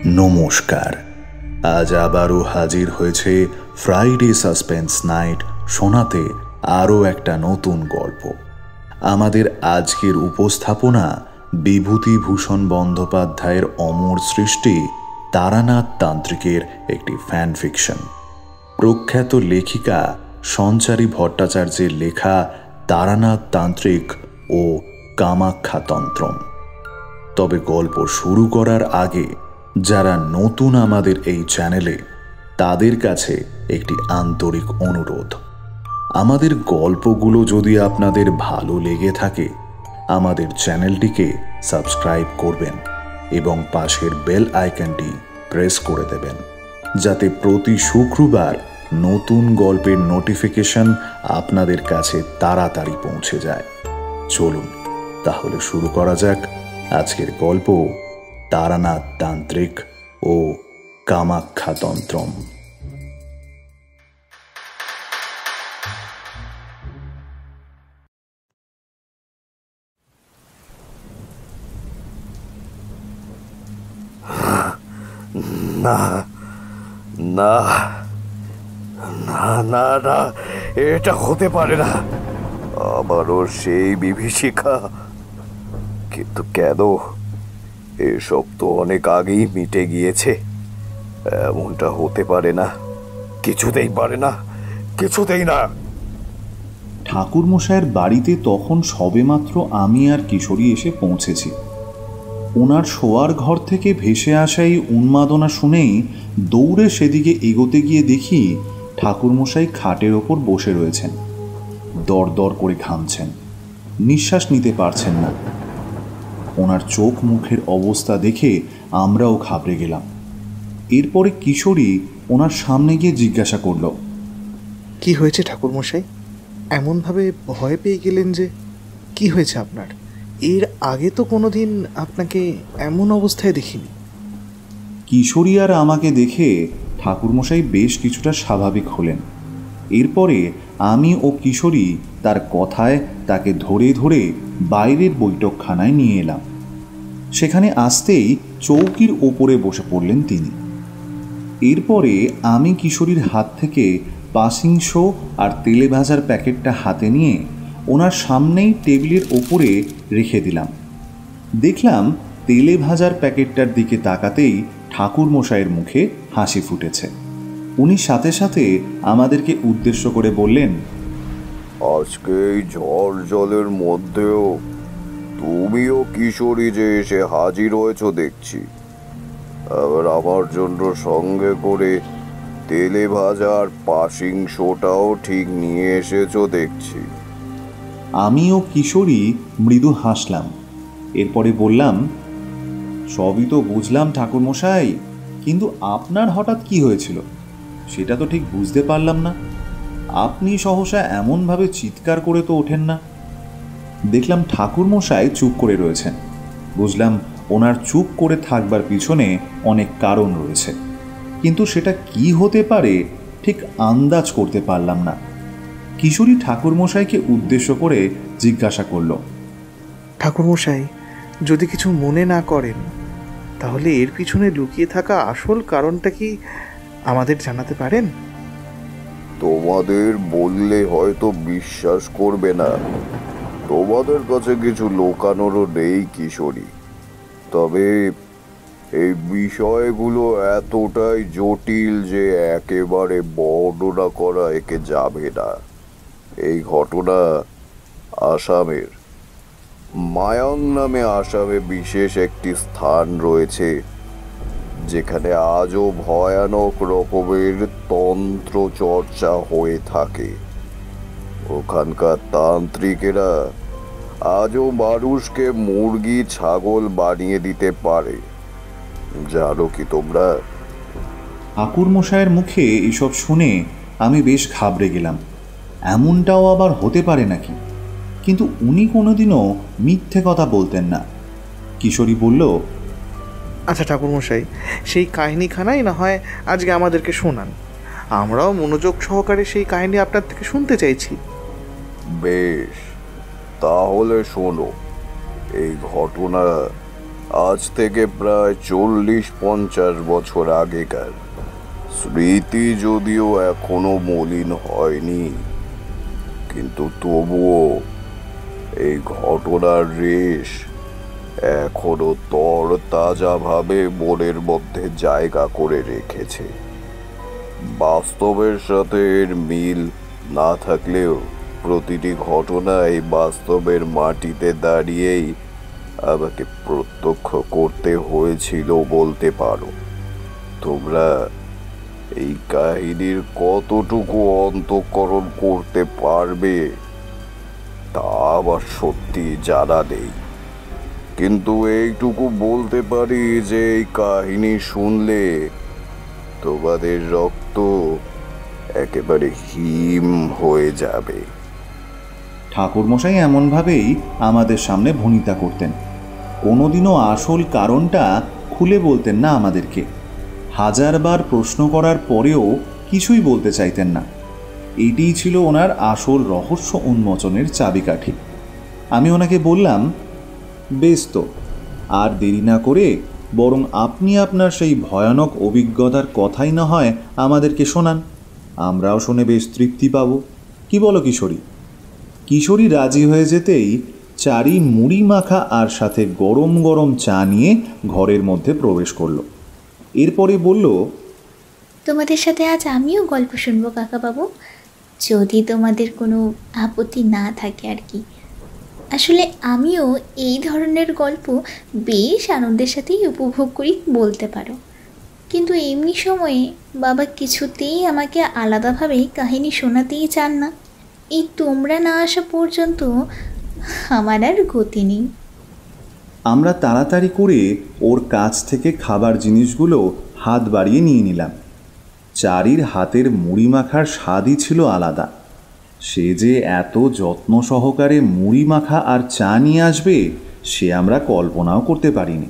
নমস্কার। আজ আবারও হাজির হয়েছে ফ্রাইডে সাসপেন্স নাইট শোনাতে আরও একটা নতুন গল্প। আমাদের আজকের উপস্থাপনা বিভূতিভূষণ বন্দ্যোপাধ্যায়ের অমর সৃষ্টি তারানাথ তান্ত্রিকের একটি ফ্যান ফিকশন। প্রখ্যাত লেখিকা সঞ্চারী ভট্টাচার্যের লেখা তারানাথ তান্ত্রিক ও কামাখ্যা তন্ত্রম। তবে গল্প শুরু করার আগে যারা নতুন আমাদের এই চ্যানেলে, তাদের কাছে একটি আন্তরিক অনুরোধ। আমাদের গল্পগুলো যদি আপনাদের ভালো লেগে থাকে, আমাদের চ্যানেলটিকে সাবস্ক্রাইব করবেন এবং পাশের বেল আইকনটি প্রেস করে দেবেন, যাতে প্রতি শুক্রবার নতুন গল্পের নোটিফিকেশন আপনাদের কাছে তাড়াতাড়ি পৌঁছে যায়। চলুন তাহলে শুরু করা যাক আজকের গল্প তারানাথ তান্ত্রিক ও কামাখ্যা তন্ত্রম। না না না না না, এটা হতে পারে না। আবারও সেই বিভীষিকা। কিন্তু কেন? এসব তো অনেক আগেই মিটে গিয়েছে। এমনটা হতে পারে না, কিছুতেই পারে না, কিছুতেই না। ঠাকুরমশাইয়ের বাড়িতে তখন সবেমাত্র আমি আর কিশোরী এসে পৌঁছেছি। ওনার শোয়ার ঘর থেকে ভেসে আসা এই উন্মাদনা শুনেই দৌড়ে সেদিকে এগোতে গিয়ে দেখি ঠাকুরমশাই খাটের ওপর বসে রয়েছেন। দর দর করে ঘামছেন, নিঃশ্বাস নিতে পারছেন না। ওনার চোখ মুখের অবস্থা দেখে আমরাও ঘাবড়ে গেলাম। এরপরে কিশোরী ওনার সামনে গিয়ে জিজ্ঞাসা করল, কি হয়েছে ঠাকুরমশাই? এমনভাবে ভয় পেয়ে গেলেন যে? কি হয়েছে আপনার? এর আগে তো কোনোদিন আপনাকে এমন অবস্থায় দেখিনি। কিশোরী আর আমাকে দেখে ঠাকুরমশাই বেশ কিছুটা স্বাভাবিক হলেন। এরপরে আমি ও কিশোরী তার কথায় তাকে ধরে ধরে বাইরের বৈঠকখানায় নিয়ে এলাম। সেখানে আসতেই চৌকির ওপরে বসে পড়লেন তিনি। এরপরে আমি কিশোরীর হাত থেকে পাসিং শো আর তেলে ভাজার প্যাকেটটা হাতে নিয়ে ওনার সামনেই টেবিলের ওপরে রেখে দিলাম। দেখলাম তেলে ভাজার প্যাকেটটার দিকে তাকাতেই ঠাকুরমশাইয়ের মুখে হাসি ফুটেছে। উনি সাথে সাথে আমাদেরকে উদ্দেশ্য করে বললেন, আজকে এই ঝড় জলের মধ্যেও তুমিও কিশোরী যে এসে হাজির হয়েছ দেখছি। আবার আমার জন্য সঙ্গে করে তেলে ভাজা আর পাসিং শোটাও ঠিক নিয়ে এসেছো দেখছি। আমি ও কিশোরী মৃদু হাসলাম। এরপরে বললাম, সবই তো বুঝলাম ঠাকুরমশাই, কিন্তু আপনার হঠাৎ কি হয়েছিল সেটা তো ঠিক বুঝতে পারলাম না। আপনি সহসা এমনভাবে চিৎকার করে তো ওঠেন না। দেখলাম ঠাকুরমশাই চুপ করে রয়েছেন। বুঝলাম ওনার চুপ করে থাকবার পিছনে অনেক কারণ রয়েছে, কিন্তু সেটা কি হতে পারে ঠিক আন্দাজ করতে পারলাম না। কিশোরী ঠাকুরমশাইকে উদ্দেশ্য করে জিজ্ঞাসা করল, ঠাকুরমশাই, যদি কিছু মনে না করেন, তাহলে এর পিছনে লুকিয়ে থাকা আসল কারণটা কি আমাদের জানাতে পারেন? তোমাদের বললে হয়তো বিশ্বাস করবে না। তোমাদের কাছে কিছু লোকানোরও নেই কিশোরী। তবে এই বিষয়গুলো এতটাই জটিল যে একেবারে বর্ণনা করা একে যাবে না। এই ঘটনা আসামের। মায়াং নামে আসামে বিশেষ একটি স্থান রয়েছে যেখানে আজও ভয়ানক রকমের তন্ত্র চর্চা হয়ে থাকে। ওখানকার তান্ত্রিকেরা আজও মানুষকে মুরগি ছাগল বানিয়ে দিতে পারে। জানো কি তোমরা? ঠাকুরমশাইয়ের মুখে এসব শুনে আমি বেশ ঘাবড়ে গেলাম। এমনটাও আবার হতে পারে নাকি? কিন্তু উনি কোনোদিনও মিথ্যে কথা বলতেন না। কিশোরী বলল, আচ্ছা ঠাকুরমশাই, সেই কাহিনীখানাই না হয় আজকে আমাদেরকে শোনান। আমরাও মনোযোগ সহকারে সেই কাহিনী আপনার থেকে শুনতে চাইছি। বেশ, তাহলে শোনো। এই ঘটনা আজ থেকে প্রায় 40-50 বছর আগেকার। স্মৃতি যদিও এখনো মলিন হয়নি, কিন্তু তবুও এই ঘটনার রেশ এখনো তরতাজাভাবে মনের মধ্যে জায়গা করে রেখেছে। বাস্তবের সাথে এর মিল না থাকলেও প্রতিটি ঘটনাই বাস্তবের মাটিতে দাঁড়িয়েই আমাকে প্রত্যক্ষ করতে হয়েছিল বলতে পারো। তোমরা এই কাহিনীর কতটুকু অন্তঃকরণ করতে পারবে তা আমার সত্যি জানা নেই, কিন্তু এইটুকু বলতে পারি যে এই কাহিনী শুনলে তোমাদের রক্ত একেবারে হিম হয়ে যাবে। ঠাকুরমশাই এমনভাবেই আমাদের সামনে ভনিতা করতেন। কোনোদিনও আসল কারণটা খুলে বলতেন না আমাদেরকে। হাজারবার প্রশ্ন করার পরেও কিছুই বলতে চাইতেন না। এটিই ছিল ওনার আসল রহস্য উন্মোচনের চাবিকাঠি। আমি ওনাকে বললাম, বেশ তো, আর দেরি না করে বরং আপনি আপনার সেই ভয়ানক অভিজ্ঞতার কথাই না হয় আমাদেরকে শোনান, আমরাও শুনে বেশ তৃপ্তি পাব। কি বলো কিশোরী? কিশোরী রাজি হয়ে যেতেই চারি মুড়ি মাখা আর সাথে গরম গরম চা নিয়ে ঘরের মধ্যে প্রবেশ করল। এরপরে বলল, তোমাদের সাথে আজ আমিও গল্প শুনবো কাকাবাবু, যদি তোমাদের কোনো আপত্তি না থাকে আর কি। আসলে আমিও এই ধরনের গল্প বেশ আনন্দের সাথেই উপভোগ করি বলতে পারো, কিন্তু এমনি সময়ে বাবা কিছুতেই আমাকে আলাদাভাবে কাহিনী শোনাতেই চান না। এই তোমরা না আসা পর্যন্ত আমার আর গতি নেই। আমরা তাড়াতাড়ি করে ওর কাছ থেকে খাবার জিনিসগুলো হাত বাড়িয়ে নিয়ে নিলাম। চারির হাতের মুড়ি মাখার স্বাদই ছিল আলাদা। সে যে এত যত্ন সহকারে মুড়ি মাখা আর চা নিয়ে আসবে সে আমরা কল্পনাও করতে পারিনি।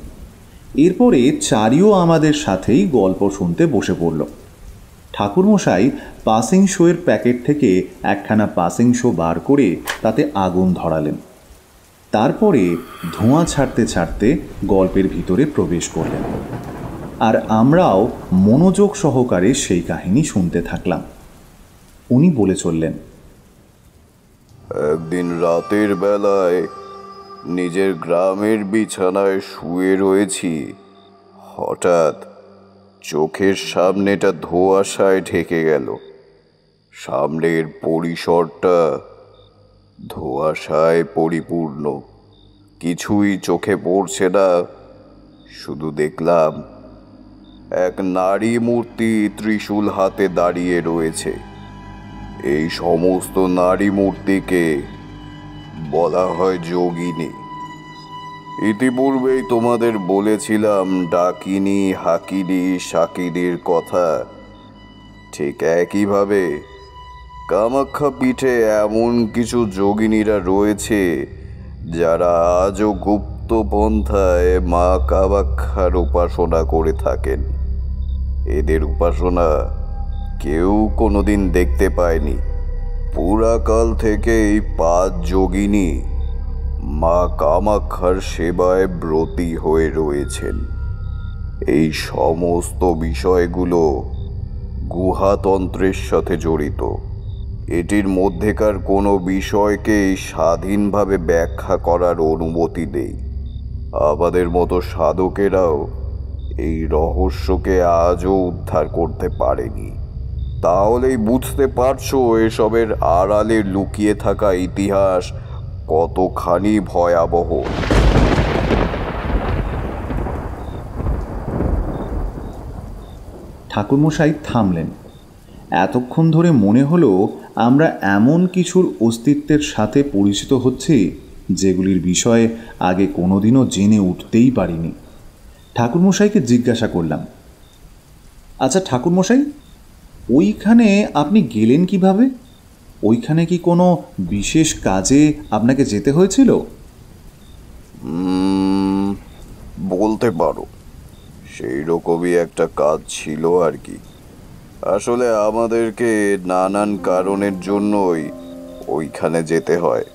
এরপরে চারিও আমাদের সাথেই গল্প শুনতে বসে পড়ল। ঠাকুরমশাই পাসিং শোয়ের প্যাকেট থেকে একখানা পাসিং শো বার করে তাতে আগুন ধরালেন। তারপরে ধোঁয়া ছাড়তে ছাড়তে গল্পের ভিতরে প্রবেশ করলেন, আর আমরাও মনোযোগ সহকারে সেই কাহিনী শুনতে থাকলাম। উনি বলে চললেন, একদিন রাতের বেলায় নিজের গ্রামের বিছানায় শুয়ে রয়েছি, হঠাৎ চোখের সামনেটা ধোঁয়াশায় ঢেকে গেল। সামনের পরিসরটা ধোঁয়াশায় পরিপূর্ণ, কিছুই চোখে পড়ছে না। শুধু দেখলাম এক নারী মূর্তি ত্রিশূল হাতে দাঁড়িয়ে রয়েছে। এই সমস্ত নারী মূর্তিকে বলা হয় যোগিনী। ইতিপূর্বেই তোমাদের বলেছিলাম ডাকিনী, হাকিনী, শাকিনীর কথা। ঠিক একইভাবে কামাখ্যা পীঠে এমন কিছু যোগিনীরা রয়েছে যারা আজও গুপ্ত পন্থায় মা কামাখ্যার উপাসনা করে থাকেন। এদের উপাসনা কেউ কোনোদিন দেখতে পায়নি। পুরাকাল থেকে এই 5 যোগিনী মা কামাখ্যার সেবায় ব্রতী হয়ে রয়েছেন। এই সমস্ত বিষয়গুলো গুহাতন্ত্রের সাথে জড়িত। এটির মধ্যেকার কোনো বিষয়কে স্বাধীনভাবে ব্যাখ্যা করার অনুমতি নেই। আমাদের মতো সাধকেরাও এই রহস্যকে আজও উদ্ধার করতে পারেনি। তাহলেই বুঝতে পারছো এসবের আড়ালে লুকিয়ে থাকা ইতিহাস কতখানি ভয়াবহ। ঠাকুরমশাই থামলেন। এতক্ষণ ধরে মনে হলো আমরা এমন কিছুর অস্তিত্বের সাথে পরিচিত হচ্ছি যেগুলির বিষয়ে আগে কোনোদিনও জেনে উঠতেই পারিনি। ঠাকুরমশাইকে জিজ্ঞাসা করলাম, আচ্ছা ঠাকুরমশাই, ওইখানে আপনি গেলেন কিভাবে? ওইখানে কি কোনো বিশেষ কাজে আপনাকে যেতে হয়েছিল? বলতে পারো, সেই রকমই একটা কাজ ছিল আর কি। আসলে আমাদেরকে নানান কারণের জন্যই ওইখানে যেতে হয়।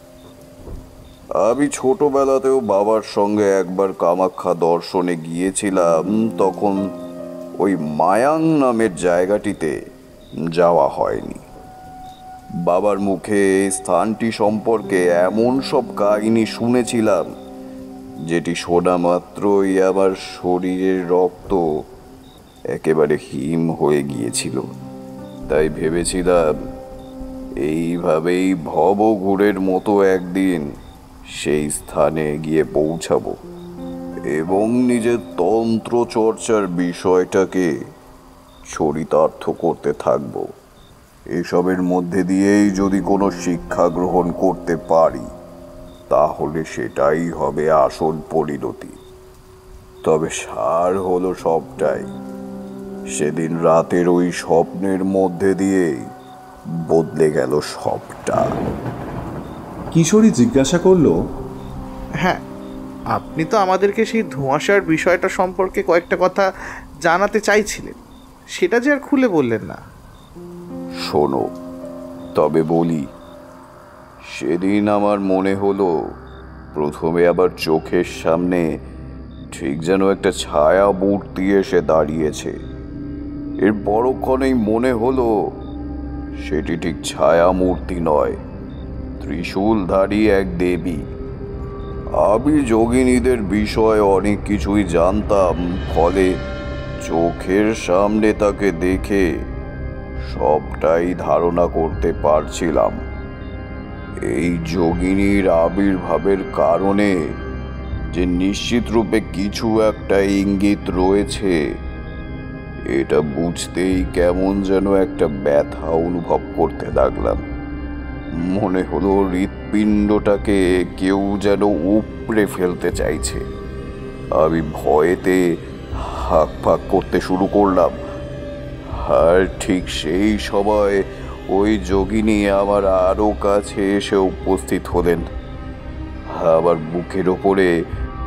আমি ছোটবেলাতেও বাবার সঙ্গে একবার কামাখ্যা দর্শনে গিয়েছিলাম, তখন ওই মায়াং নামের জায়গাটিতে যাওয়া হয়নি। বাবার মুখে এই স্থানটি সম্পর্কে এমন সব কাহিনী শুনেছিলাম যেটি শোনা মাত্রই আমার শরীরের রক্ত একেবারে হিম হয়ে গিয়েছিল। তাই ভেবেছিলাম এইভাবেই ভবঘুরের মতো একদিন সেই স্থানে গিয়ে পৌঁছাবো এবং নিজের তন্ত্র চর্চার বিষয়টাকে চরিতার্থ করতে থাকব। এসবের মধ্যে দিয়েই যদি কোনো শিক্ষা গ্রহণ করতে পারি তাহলে সেটাই হবে আসল পরিণতি। তবে সার হলো সবটাই সেদিন রাতের ওই স্বপ্নের মধ্যে দিয়েই বদলে গেল সবটা। কিশোরী জিজ্ঞাসা করলো, হ্যাঁ, আপনি তো আমাদেরকে সেই ধোঁয়াশার বিষয়টা সম্পর্কে কয়েকটা কথা জানাতে চাইছিলেন, সেটা যে আর খুলে বললেন না। শোনো, তবে বলি, সেদিন আমার মনে হলো প্রথমে আবার চোখের সামনে ঠিক যেন একটা ছায়া মূর্তি এসে দাঁড়িয়েছে। এর পরক্ষণেই মনে হলো সেটি ঠিক ছায়া মূর্তি নয়, ত্রিশূলধারী এক দেবী। আমি যোগিনীদের বিষয়ে অনেক কিছুই জানতাম, ফলে চোখের সামনে তাকে দেখে সবটাই ধারণা করতে পারছিলাম। এই যোগিনীর আবির্ভাবের কারণে যে নিশ্চিত রূপে কিছু একটা ইঙ্গিত রয়েছে, এটা বুঝতেই কেমন যেন একটা ব্যথা অনুভব করতে লাগলাম। মনে হলো হৃৎপিণ্ডটাকে কেউ যেন উপড়ে ফেলতে চাইছে। আমি ভয়েতে হাঁক পাক করতে শুরু করলাম, আর ঠিক সেই সময় ওই যোগিনী আমার আরো কাছে এসে উপস্থিত হলেন। আমার বুকের ওপরে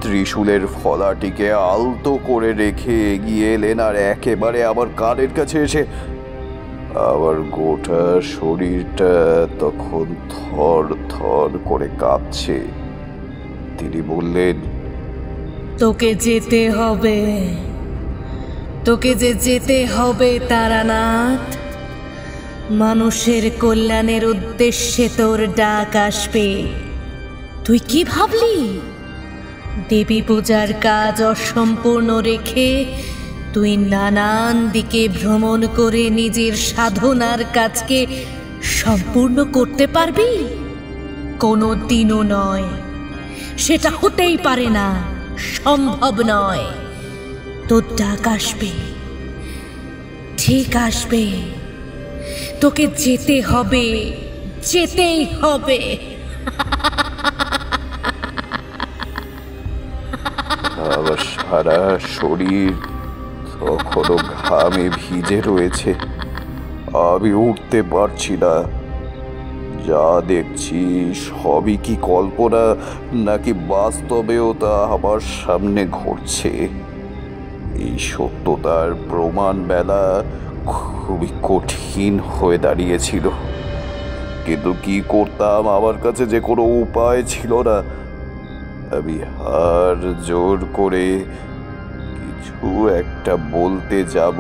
ত্রিশূলের ফলাটিকে আলতো করে রেখে এগিয়ে এলেন আর একেবারে আমার কানের কাছে এসে আমার গোটা শরীরটা তখন থর থর করে কাঁপছে। তিনি বললেন, তোকে যেতে হবে, তোকে যে যেতে হবে তারানাথ। মানুষের কল্যাণের উদ্দেশ্যে তোর ডাক আসবে। তুই কি ভাবলি দেবী পূজার কাজ অসম্পূর্ণ রেখে তুই নানান দিকে ভ্রমণ করে নিজের সাধনার কাজকে সম্পূর্ণ করতে পারবি? কোনো দিনও নয়, সেটা হতেই পারে না, সম্ভব নয়। তোর ডাক আসবে, ঠিক আসবে। তোকে যেতে হবে, যেতেই হবে। আমার সারা শরীর তখনও ঘামে ভিজে রয়েছে। আমি উঠতে পারছি না। যা দেখছি সবই কি কল্পনা নাকি বাস্তবেও তা আমার সামনে ঘটছে, এই সত্যতার প্রমাণ বেলা খুবই কঠিন হয়ে দাঁড়িয়েছিল। কিন্তু কি করতাম, আমার কাছে যে কোনো উপায় ছিল না। আমি হার জোর করে কিছু একটা বলতে যাব,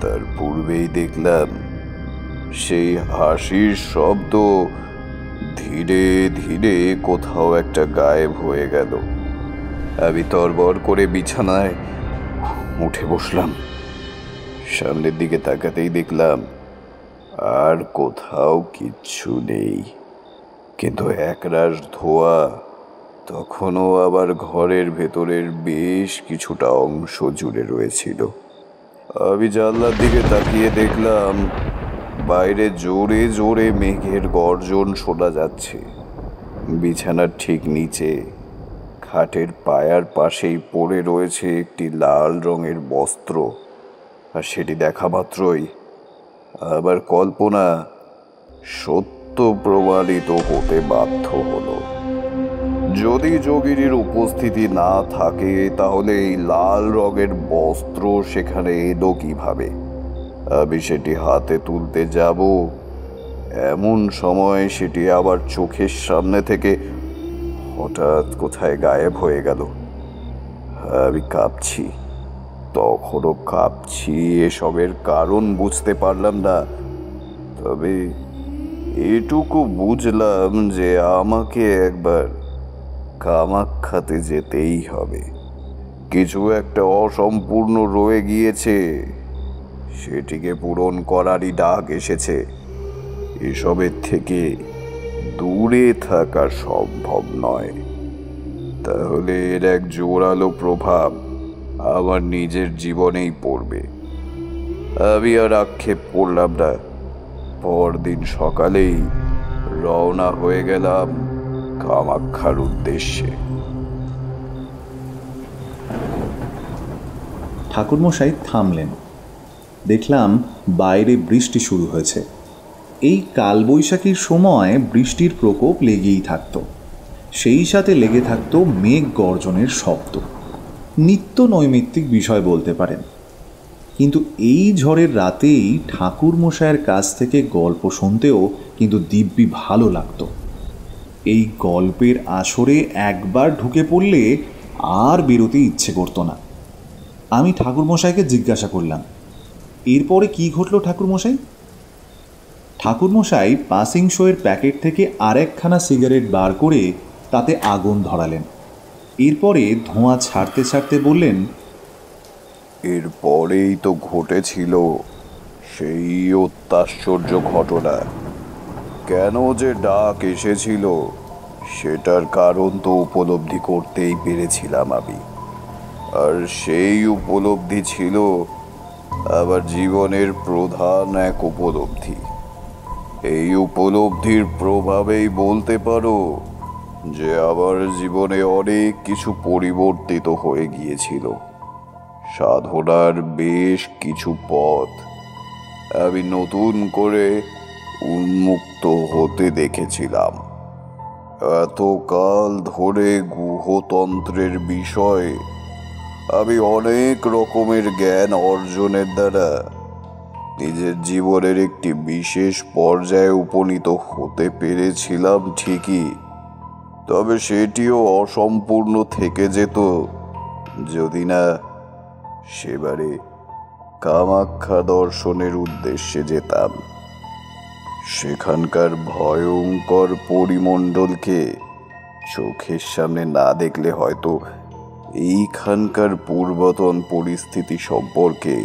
তার পূর্বেই দেখলাম সেই হাসির শব্দ ধীরে ধীরে কোথাও একটা গায়েব হয়ে গেল। আমি তরবর করে বিছানায় উঠে বসলাম। সামনের দিকে তাকাতেই দেখলাম আর কোথাও কিচ্ছু নেই, কিন্তু একরাশ ধোঁয়া তখনও আবার ঘরের ভেতরের বেশ কিছুটা অংশ জুড়ে রয়েছিল। আমি জানলার দিকে তাকিয়ে দেখলাম বাইরে জোরে জোরে মেঘের গর্জন শোনা যাচ্ছে। বিছানার ঠিক নিচে খাটের পায়ার পাশেই পড়ে রয়েছে একটি লাল রঙের বস্ত্র, আর সেটি দেখা মাত্রই আবার কল্পনা সত্য প্রমাণিত হতে বাধ্য হলো। যদি যোগিনীর উপস্থিতি না থাকে তাহলে এই লাল রঙের বস্ত্র সেখানে এলো কিভাবে? আমি সেটি হাতে তুলতে যাব, এমন সময় সেটি আবার চোখের সামনে থেকে হঠাৎ কোথায় গায়েব হয়ে গেল। আমি কাঁপছি, তখনও কাঁপছি। এসবের কারণ বুঝতে পারলাম না, তবে এটুকু বুঝলাম যে আমাকে একবার কামাখ্যাতে যেতেই হবে। কিছু একটা অসম্পূর্ণ রয়ে গিয়েছে, সেটিকে পূরণ করারই ডাক এসেছে। এসবের থেকে দূরে থাকা সম্ভব নয়, তাহলে এর এক জোরালো প্রভাব আমার নিজের জীবনেই পড়বে। আমি আর আক্ষেপ করলাম না। পরদিন সকালেই রওনা হয়ে গেলাম কামাখ্যার উদ্দেশ্যে। ঠাকুরমশাই থামলেন। দেখলাম বাইরে বৃষ্টি শুরু হয়েছে। এই কালবৈশাখীর সময় বৃষ্টির প্রকোপ লেগেই থাকত, সেই সাথে লেগে থাকত মেঘ গর্জনের শব্দ। নিত্য নৈমিত্তিক বিষয় বলতে পারেন। কিন্তু এই ঝড়ের রাতেই ঠাকুরমশায়ের কাছ থেকে গল্প শুনতেও কিন্তু দিব্যি ভালো লাগতো। এই গল্পের আসরে একবার ঢুকে পড়লে আর বেরোতে ইচ্ছে করতো না। আমি ঠাকুরমশাইকে জিজ্ঞাসা করলাম, এরপরে কি ঘটল ঠাকুরমশাই? ঠাকুরমশাই পাসিং শোয়ের প্যাকেট থেকে আরেকখানা সিগারেট বার করে তাতে আগুন ধরালেন। এরপরে ধোঁয়া ছাড়তে ছাড়তে বললেন, এরপরেই তো ঘটেছিল সেই অত্যাশ্চর্য ঘটনা। কেন যে ডাক এসেছিল সেটার কারণ তো উপলব্ধি করতেই পেরেছিলাম আমি। আর সেই উপলব্ধি ছিল আমার জীবনের প্রধান এক উপলব্ধি। এই উপলব্ধির প্রভাবেই বলতে পারো যে আমার জীবনে অনেক কিছু পরিবর্তিত হয়ে গিয়েছিল। সাধনার বেশ কিছু পথ আমি নতুন করে উন্মুক্ত হতে দেখেছিলাম। এতকাল ধরে গুহতন্ত্রের বিষয়ে আমি অনেক রকমের জ্ঞান অর্জনের দ্বারা নিজের জীবনের একটি বিশেষ পর্যায়ে উপনীত হতে পেরেছিলাম ঠিকই, তবে সেটিও অসম্পূর্ণ থেকে যেত যদি না সেবারে কামাখ্যা দর্শনের উদ্দেশ্যে যেতাম। সেখানকার ভয়ঙ্কর পরিমণ্ডলকে চোখের সামনে না দেখলে হয়তো এইখানকার পূর্বতন পরিস্থিতি সম্পর্কে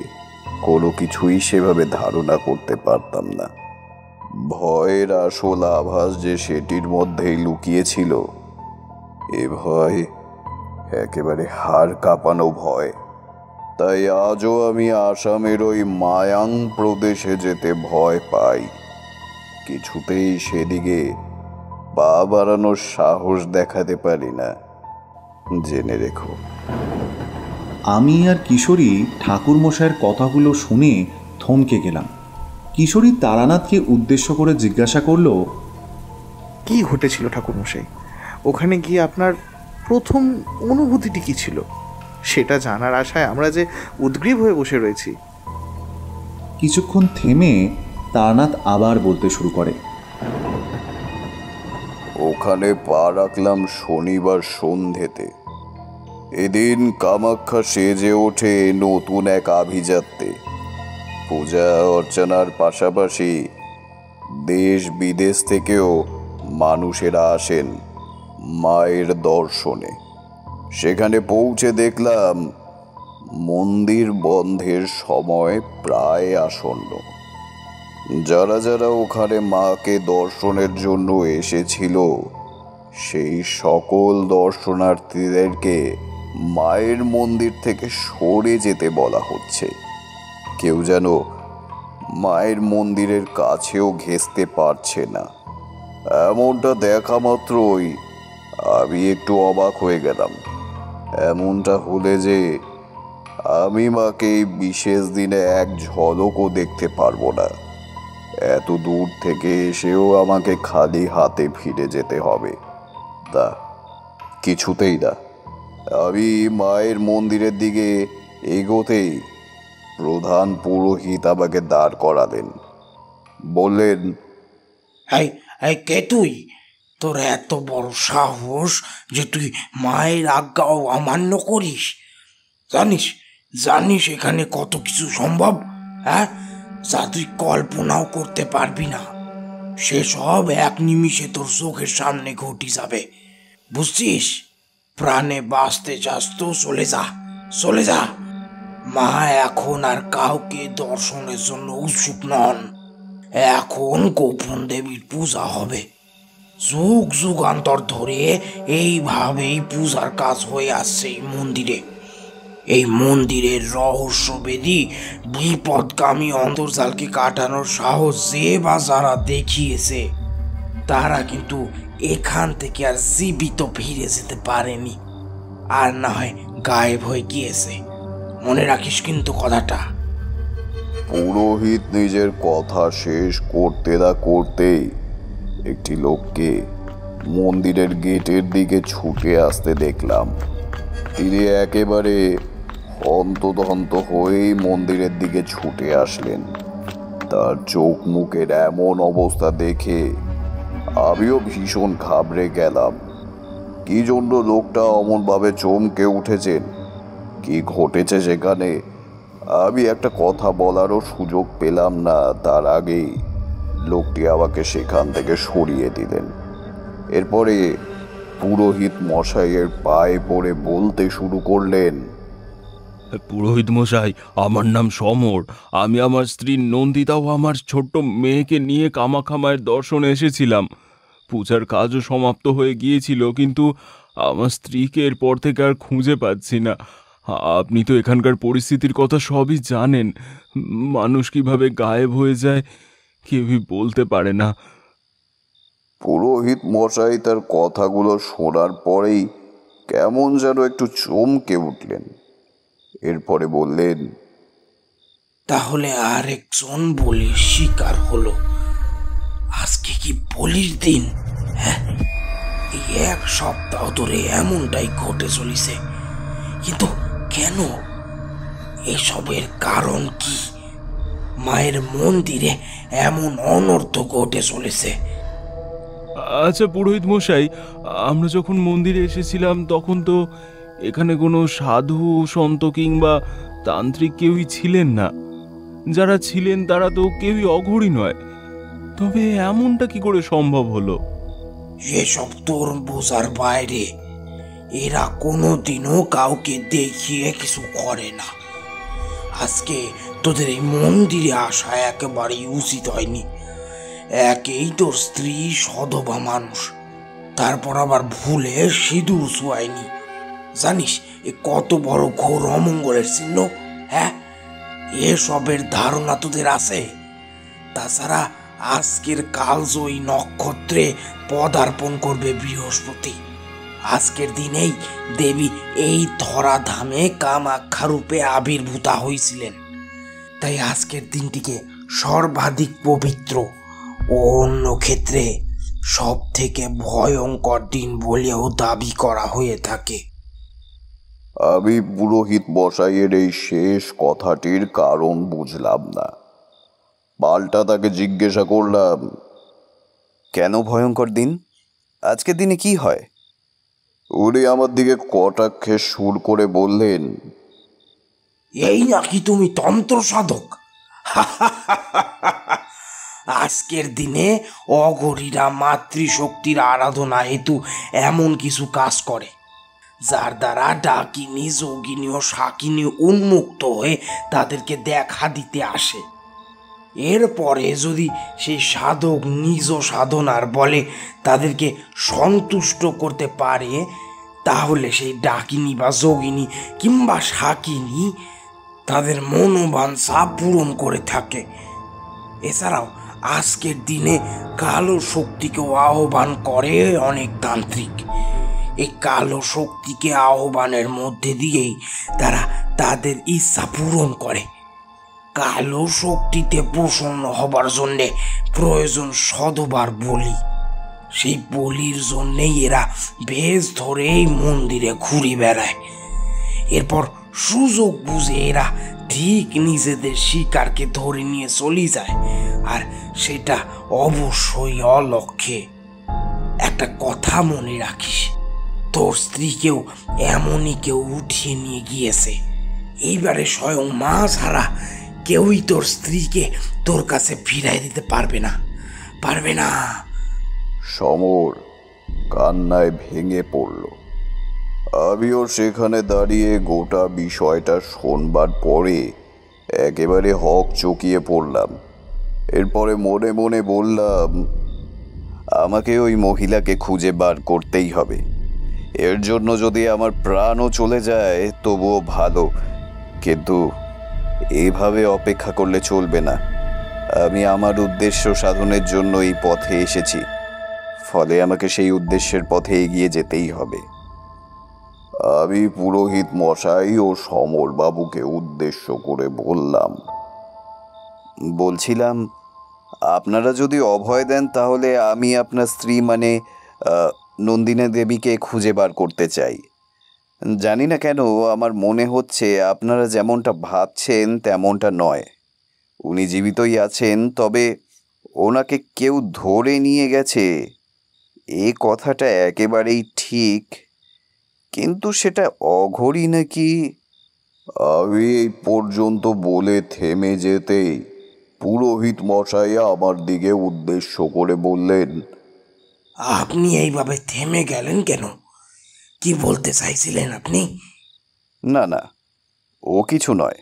কোনো কিছুই সেভাবে ধারণা করতে পারতাম না। ভয়ের আসল আভাস যে সেটির মধ্যেই লুকিয়েছিল, এ ভয় একেবারে হাড় কাঁপানো ভয়। তাই আজও আমি আসামের ওই মায়াং প্রদেশে যেতে ভয় পাই। কিছুতেই সেদিকে পা বাড়ানোর সাহস দেখাতে পারি না, জেনে রেখো। আমি আর কিশোরী ঠাকুরমশায়ের কথাগুলো শুনে থমকে গেলাম। কিশোরী তারানাথকে উদ্দেশ্য করে জিজ্ঞাসা করল, কি ঘটেছিল ঠাকুরমশাই? ওখানে গিয়ে আপনার প্রথম অনুভূতিটি কি ছিল? সেটা জানার আশায় আমরা যে উদ্গ্রীব হয়ে বসে রয়েছি। কিছুক্ষণ থেমে তারানাথ আবার বলতে শুরু করে, ওখানে পা রাখলাম শনিবার সন্ধেতে। এদিন কামাখ্যা সেজে ওঠে নতুন এক আভিজাত্যে। পূজা অর্চনার পাশাপাশি দেশ বিদেশ থেকেও মানুষেরা আসেন মায়ের দর্শনে। সেখানে পৌঁছে দেখলাম মন্দির বন্ধের সময় প্রায় আসন্ন। যারা যারা ওখানে মাকে দর্শনের জন্য এসেছিল সেই সকল দর্শনার্থীদেরকে মায়ের মন্দির থেকে সরে যেতে বলা হচ্ছে। কেউ যেন মায়ের মন্দিরের কাছেও ঘেঁষতে পারছে না। এমনটা দেখা মাত্রই আমি একটু অবাক হয়ে গেলাম। এমনটা হলে যে আমি মাকে এই বিশেষ দিনে এক ঝলকও দেখতে পারবো না। এত দূর থেকে এসেও আমাকে খালি হাতে ফিরে যেতে হবে, তা কিছুতেই না। আমি মায়ের মন্দিরের দিকে এগোতেই প্রধান পুরোহিত আমাকে দাঁড় করালেন। বললেন, কে তুই? তোর এত বড় সাহস যে তুই মায়ের আজ্ঞাও অমান্য করিস? জানিস জানিস এখানে কত কিছু সম্ভব, হ্যাঁ, যা তুই কল্পনাও করতে পারবি না। সেসব এক নিমিষে তোর চোখের সামনে ঘটে যাবে, বুঝছিস? প্রাণে বাঁচতে চাস তো চলে যা, চলে যা। মা এখন আর কাউকে দর্শনের জন্য উৎসুক নন। এখন গোপন দেবীর পূজা হবে। যুগ যুগান্তর ধরে এইভাবেই পূজার কাজ হয়ে আসছে এই মন্দিরে। এই মন্দিরের রহস্যবেদী বিপদগামী অন্তর্জালকে কাটানোর সাহস যে বা যারা দেখিয়েছে তারা কিন্তু এখান থেকে আর জীবিত ফিরে যেতে পারেনি, আর না হয় গায়েব হয়ে গিয়েছে। মনে রাখিস কিন্তু কথাটা। পুরোহিত নিজের কথা শেষ করতে না করতেই একটি লোককে মন্দিরের গেটের দিকে ছুটে আসতে দেখলাম। তিনি একেবারে হন্তদন্ত হয়েই মন্দিরের দিকে ছুটে আসলেন। তার চোখ মুখের এমন অবস্থা দেখে আমিও ভীষণ ঘাবড়ে গেলাম। কি জন্য লোকটা অমনভাবে চমকে উঠেছেন, কি ঘটেছে সেখানে, আমি একটা কথা বলারও সুযোগ পেলাম না। তার আগেই লোকটি আমাকে সেখান থেকে সরিয়ে দিলেন। এরপরে পুরোহিত মশাইয়ের পায়ে পড়ে বলতে শুরু করলেন, পুরোহিত মশাই, আমার নাম সমর। আমি আমার স্ত্রী নন্দিতা ও আমার ছোট্ট মেয়েকে নিয়ে কামাখ্যা মায়ের দর্শনে এসেছিলাম। পূজার কাজও সমাপ্ত হয়ে গিয়েছিল, কিন্তু আমার স্ত্রীকে এরপর থেকে আর খুঁজে পাচ্ছি না। আপনি তো এখানকার পরিস্থিতির কথা সবই জানেন। মানুষ কিভাবে গায়েব হয়ে যায় কেউই বলতে পারে না। পুরোহিত মশাই তার কথাগুলো শোনার পরেই কেমন যেন একটু চমকে উঠলেন। এরপরে বললেন, তাহলে আরেকজন বলির শিকার হলো। আজকে কি বলির দিন? হ্যাঁ, এই এক সপ্তাহ ধরে এমনটাই ঘটে চলেছে, কিন্তু কেন? এসবের কারণ কি? মায়ের মন্দিরে এমন অনর্থ ঘটে চলেছে। আচ্ছা পুরোহিত মশাই, আমরা যখন মন্দিরে এসেছিলাম তখন তো এখানে কোনো সাধু সন্ত কিংবা তান্ত্রিক কেউই ছিলেন না। যারা ছিলেন তারা তো কেউই অঘরী নয়। তবে এমনটা কি করে সম্ভব হলো? এসব তোর বোঝার বাইরে। এরা কোনোদিনও কাউকে দেখিয়ে কিছু করে না। আজকে তোদের এই মন্দিরে আসা একেবারেই উচিত হয়নি। একেই তোর স্ত্রী সধবা মানুষ, তারপর আবার ভুলে সিঁদুর ছোঁয়ায়নি। জানিস এ কত বড় ঘোর অমঙ্গলের চিহ্ন? হ্যাঁ, এসবের ধারণা তোদের আছে? তাছাড়া আজকের কালজয়ী নক্ষত্রে পদার্পণ করবে বৃহস্পতি। আজকের দিনেই দেবী এই ধরাধামে কামাখ্যা রূপে আবির্ভূতা হয়েছিলেন। তাই আজকের দিনটিকে সর্বাধিক পবিত্র ও অন্য ক্ষেত্রে সব থেকে ভয়ঙ্কর দিন বলেও দাবি করা হয়ে থাকে। আমি পুরোহিত মশাইয়ের এই শেষ কথাটির কারণ বুঝলাম না। পাল্টা তাকে জিজ্ঞাসা করলাম, কেন ভয়ঙ্কর দিন? আজকের দিনে কি হয়? উনি আমার দিকে কটাক্ষে সুর করে বললেন, এই নাকি তুমি তন্ত্র সাধক? আজকের দিনে অঘরীরা মাতৃশক্তির আরাধনা হেতু এমন কিছু কাজ করে যার দ্বারা ডাকিনী, যোগিনী ও শাকিনী উন্মুক্ত হয়ে তাদেরকে দেখা দিতে আসে। এরপরে যদি সেই সাধক নিজ সাধনার বলে তাদেরকে সন্তুষ্ট করতে পারে, তাহলে সেই ডাকিনী বা যোগিনী কিংবা শাকিনী তাদের মনোবাঞ্ছা পূরণ করে থাকে। এছাড়াও আজকের দিনে কালো শক্তিকেও আহ্বান করে অনেক তান্ত্রিক। এই কালো শক্তিকে আহ্বানের মধ্যে দিয়েই তারা তাদের ইচ্ছা পূরণ করে। কালো শক্তিতে প্রসন্ন হবার জন্যে প্রয়োজন সধবার বলি। সেই বলির জন্যেই এরা বেশ ধরে এই মন্দিরে ঘুরে বেড়ায়। এরপর সুযোগ বুঝে এরা ঠিক নিজেদের শিকারকে ধরে নিয়ে চলে যায়, আর সেটা অবশ্যই অলক্ষ্যে। একটা কথা মনে রাখিস, তোর স্ত্রীকেও এমনই কেউ উঠিয়ে নিয়ে গিয়েছে। এইবারে স্বয়ং মা ছাড়া কেউই তোর স্ত্রীকে তোর কাছে ফিরাই দিতে পারবে না, পারবে না। সমর কান্নায় ভেঙে পড়ল। আমিও সেখানে দাঁড়িয়ে গোটা বিষয়টা শোনবার পরে একেবারে হক চকিয়ে পড়লাম। এরপরে মনে মনে বললাম, আমাকে ওই মহিলাকে খুঁজে বার করতেই হবে। এর জন্য যদি আমার প্রাণও চলে যায় তবুও ভালো, কিন্তু এভাবে অপেক্ষা করলে চলবে না। আমি আমার উদ্দেশ্য সাধনের জন্য এই পথে এসেছি, ফলে আমাকে সেই উদ্দেশ্যের পথে এগিয়ে যেতেই হবে। আমি পুরোহিত মশাই ও সমর বাবুকে উদ্দেশ্য করে বলছিলাম, আপনারা যদি অভয় দেন তাহলে আমি আপনার স্ত্রী মানে নন্দিনী দেবীকে খুঁজে বার করতে চাই। জানি না কেন আমার মনে হচ্ছে আপনারা যেমনটা ভাবছেন তেমনটা নয়। উনি জীবিতই আছেন, তবে ওনাকে কেউ ধরে নিয়ে গেছে এ কথাটা একেবারেই ঠিক, কিন্তু সেটা অঘরী নাকি। আমি এই পর্যন্ত বলে থেমে যেতেই পুরোহিত মশাই আমার দিকে উদ্দেশ্য করে বললেন, আপনি এইভাবে থেমে গেলেন কেন? কি বলতে চাইছিলেন আপনি? না না, ও কিছু নয়।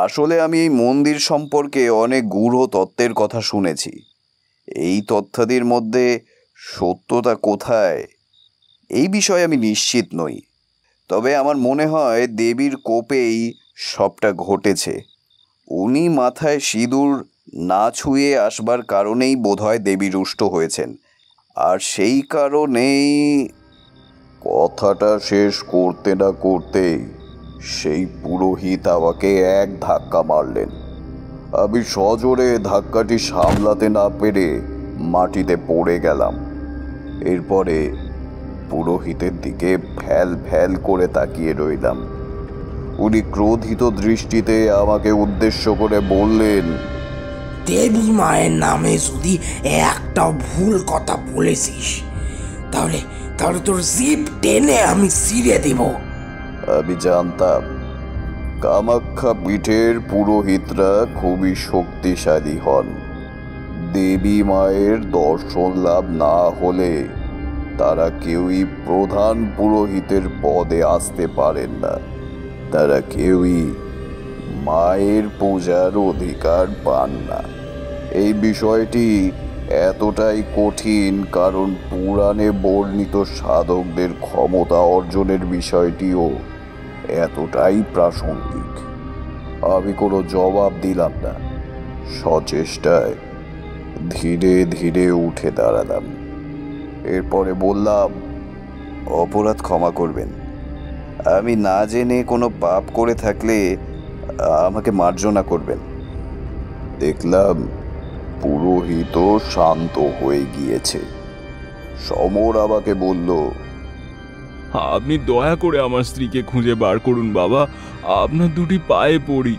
আসলে আমি এই মন্দির সম্পর্কে অনেক গূঢ় তত্ত্বের কথা শুনেছি। এই তথ্যাদির মধ্যে সত্যতা কোথায় এই বিষয়ে আমি নিশ্চিত নই, তবে আমার মনে হয় দেবীর কোপেই সবটা ঘটেছে। উনি মাথায় সিঁদুর না ছুঁয়ে আসবার কারণেই বোধহয় দেবী রুষ্ট হয়েছেন, আর সেই কারণেই। কথাটা শেষ করতে না করতেই সেই পুরোহিত আমাকে এক ধাক্কা মারলেন। আমি সজোরে ধাক্কাটি সামলাতে না পেরে মাটিতে পড়ে গেলাম। এরপরে পুরোহিতের দিকে ফ্যাল ফ্যাল করে তাকিয়ে রইলাম। উনি ক্রোধিত দৃষ্টিতে আমাকে উদ্দেশ্য করে বললেন, দেবী মায়ের নামে যদি একটা ভুল কথা বলেছিস তাহলে তাহলে তোর জিভ টেনে আমি ছিঁড়ে দেব। আমি জানতাম কামাখ্যা পীঠের পুরোহিতরা খুবই শক্তিশালী হন। দেবী মায়ের দর্শন লাভ না হলে তারা কেউই প্রধান পুরোহিতের পদে আসতে পারেন না। তারা কেউই মায়ের পূজার অধিকার পান না। এই বিষয়টি এতটাই কঠিন কারণ পুরাণে বর্ণিত সাধকদের ক্ষমতা অর্জনের বিষয়টিও এতটাই প্রাসঙ্গিক। আমি কোনো জবাব দিলাম না, সচেষ্টায় ধীরে ধীরে উঠে দাঁড়ালাম। এরপরে বললাম, অপরাধ ক্ষমা করবেন। আমি না জেনে কোনো পাপ করে থাকলে আমাকে মার্জনা করবেন। দেখলাম পুরোহিত শান্ত হয়ে গিয়েছে। সমর আমাকে বলল, আপনি দয়া করে আমার স্ত্রীকে খুঁজে বার করুন বাবা, আপনার দুটি পায়ে পড়ি।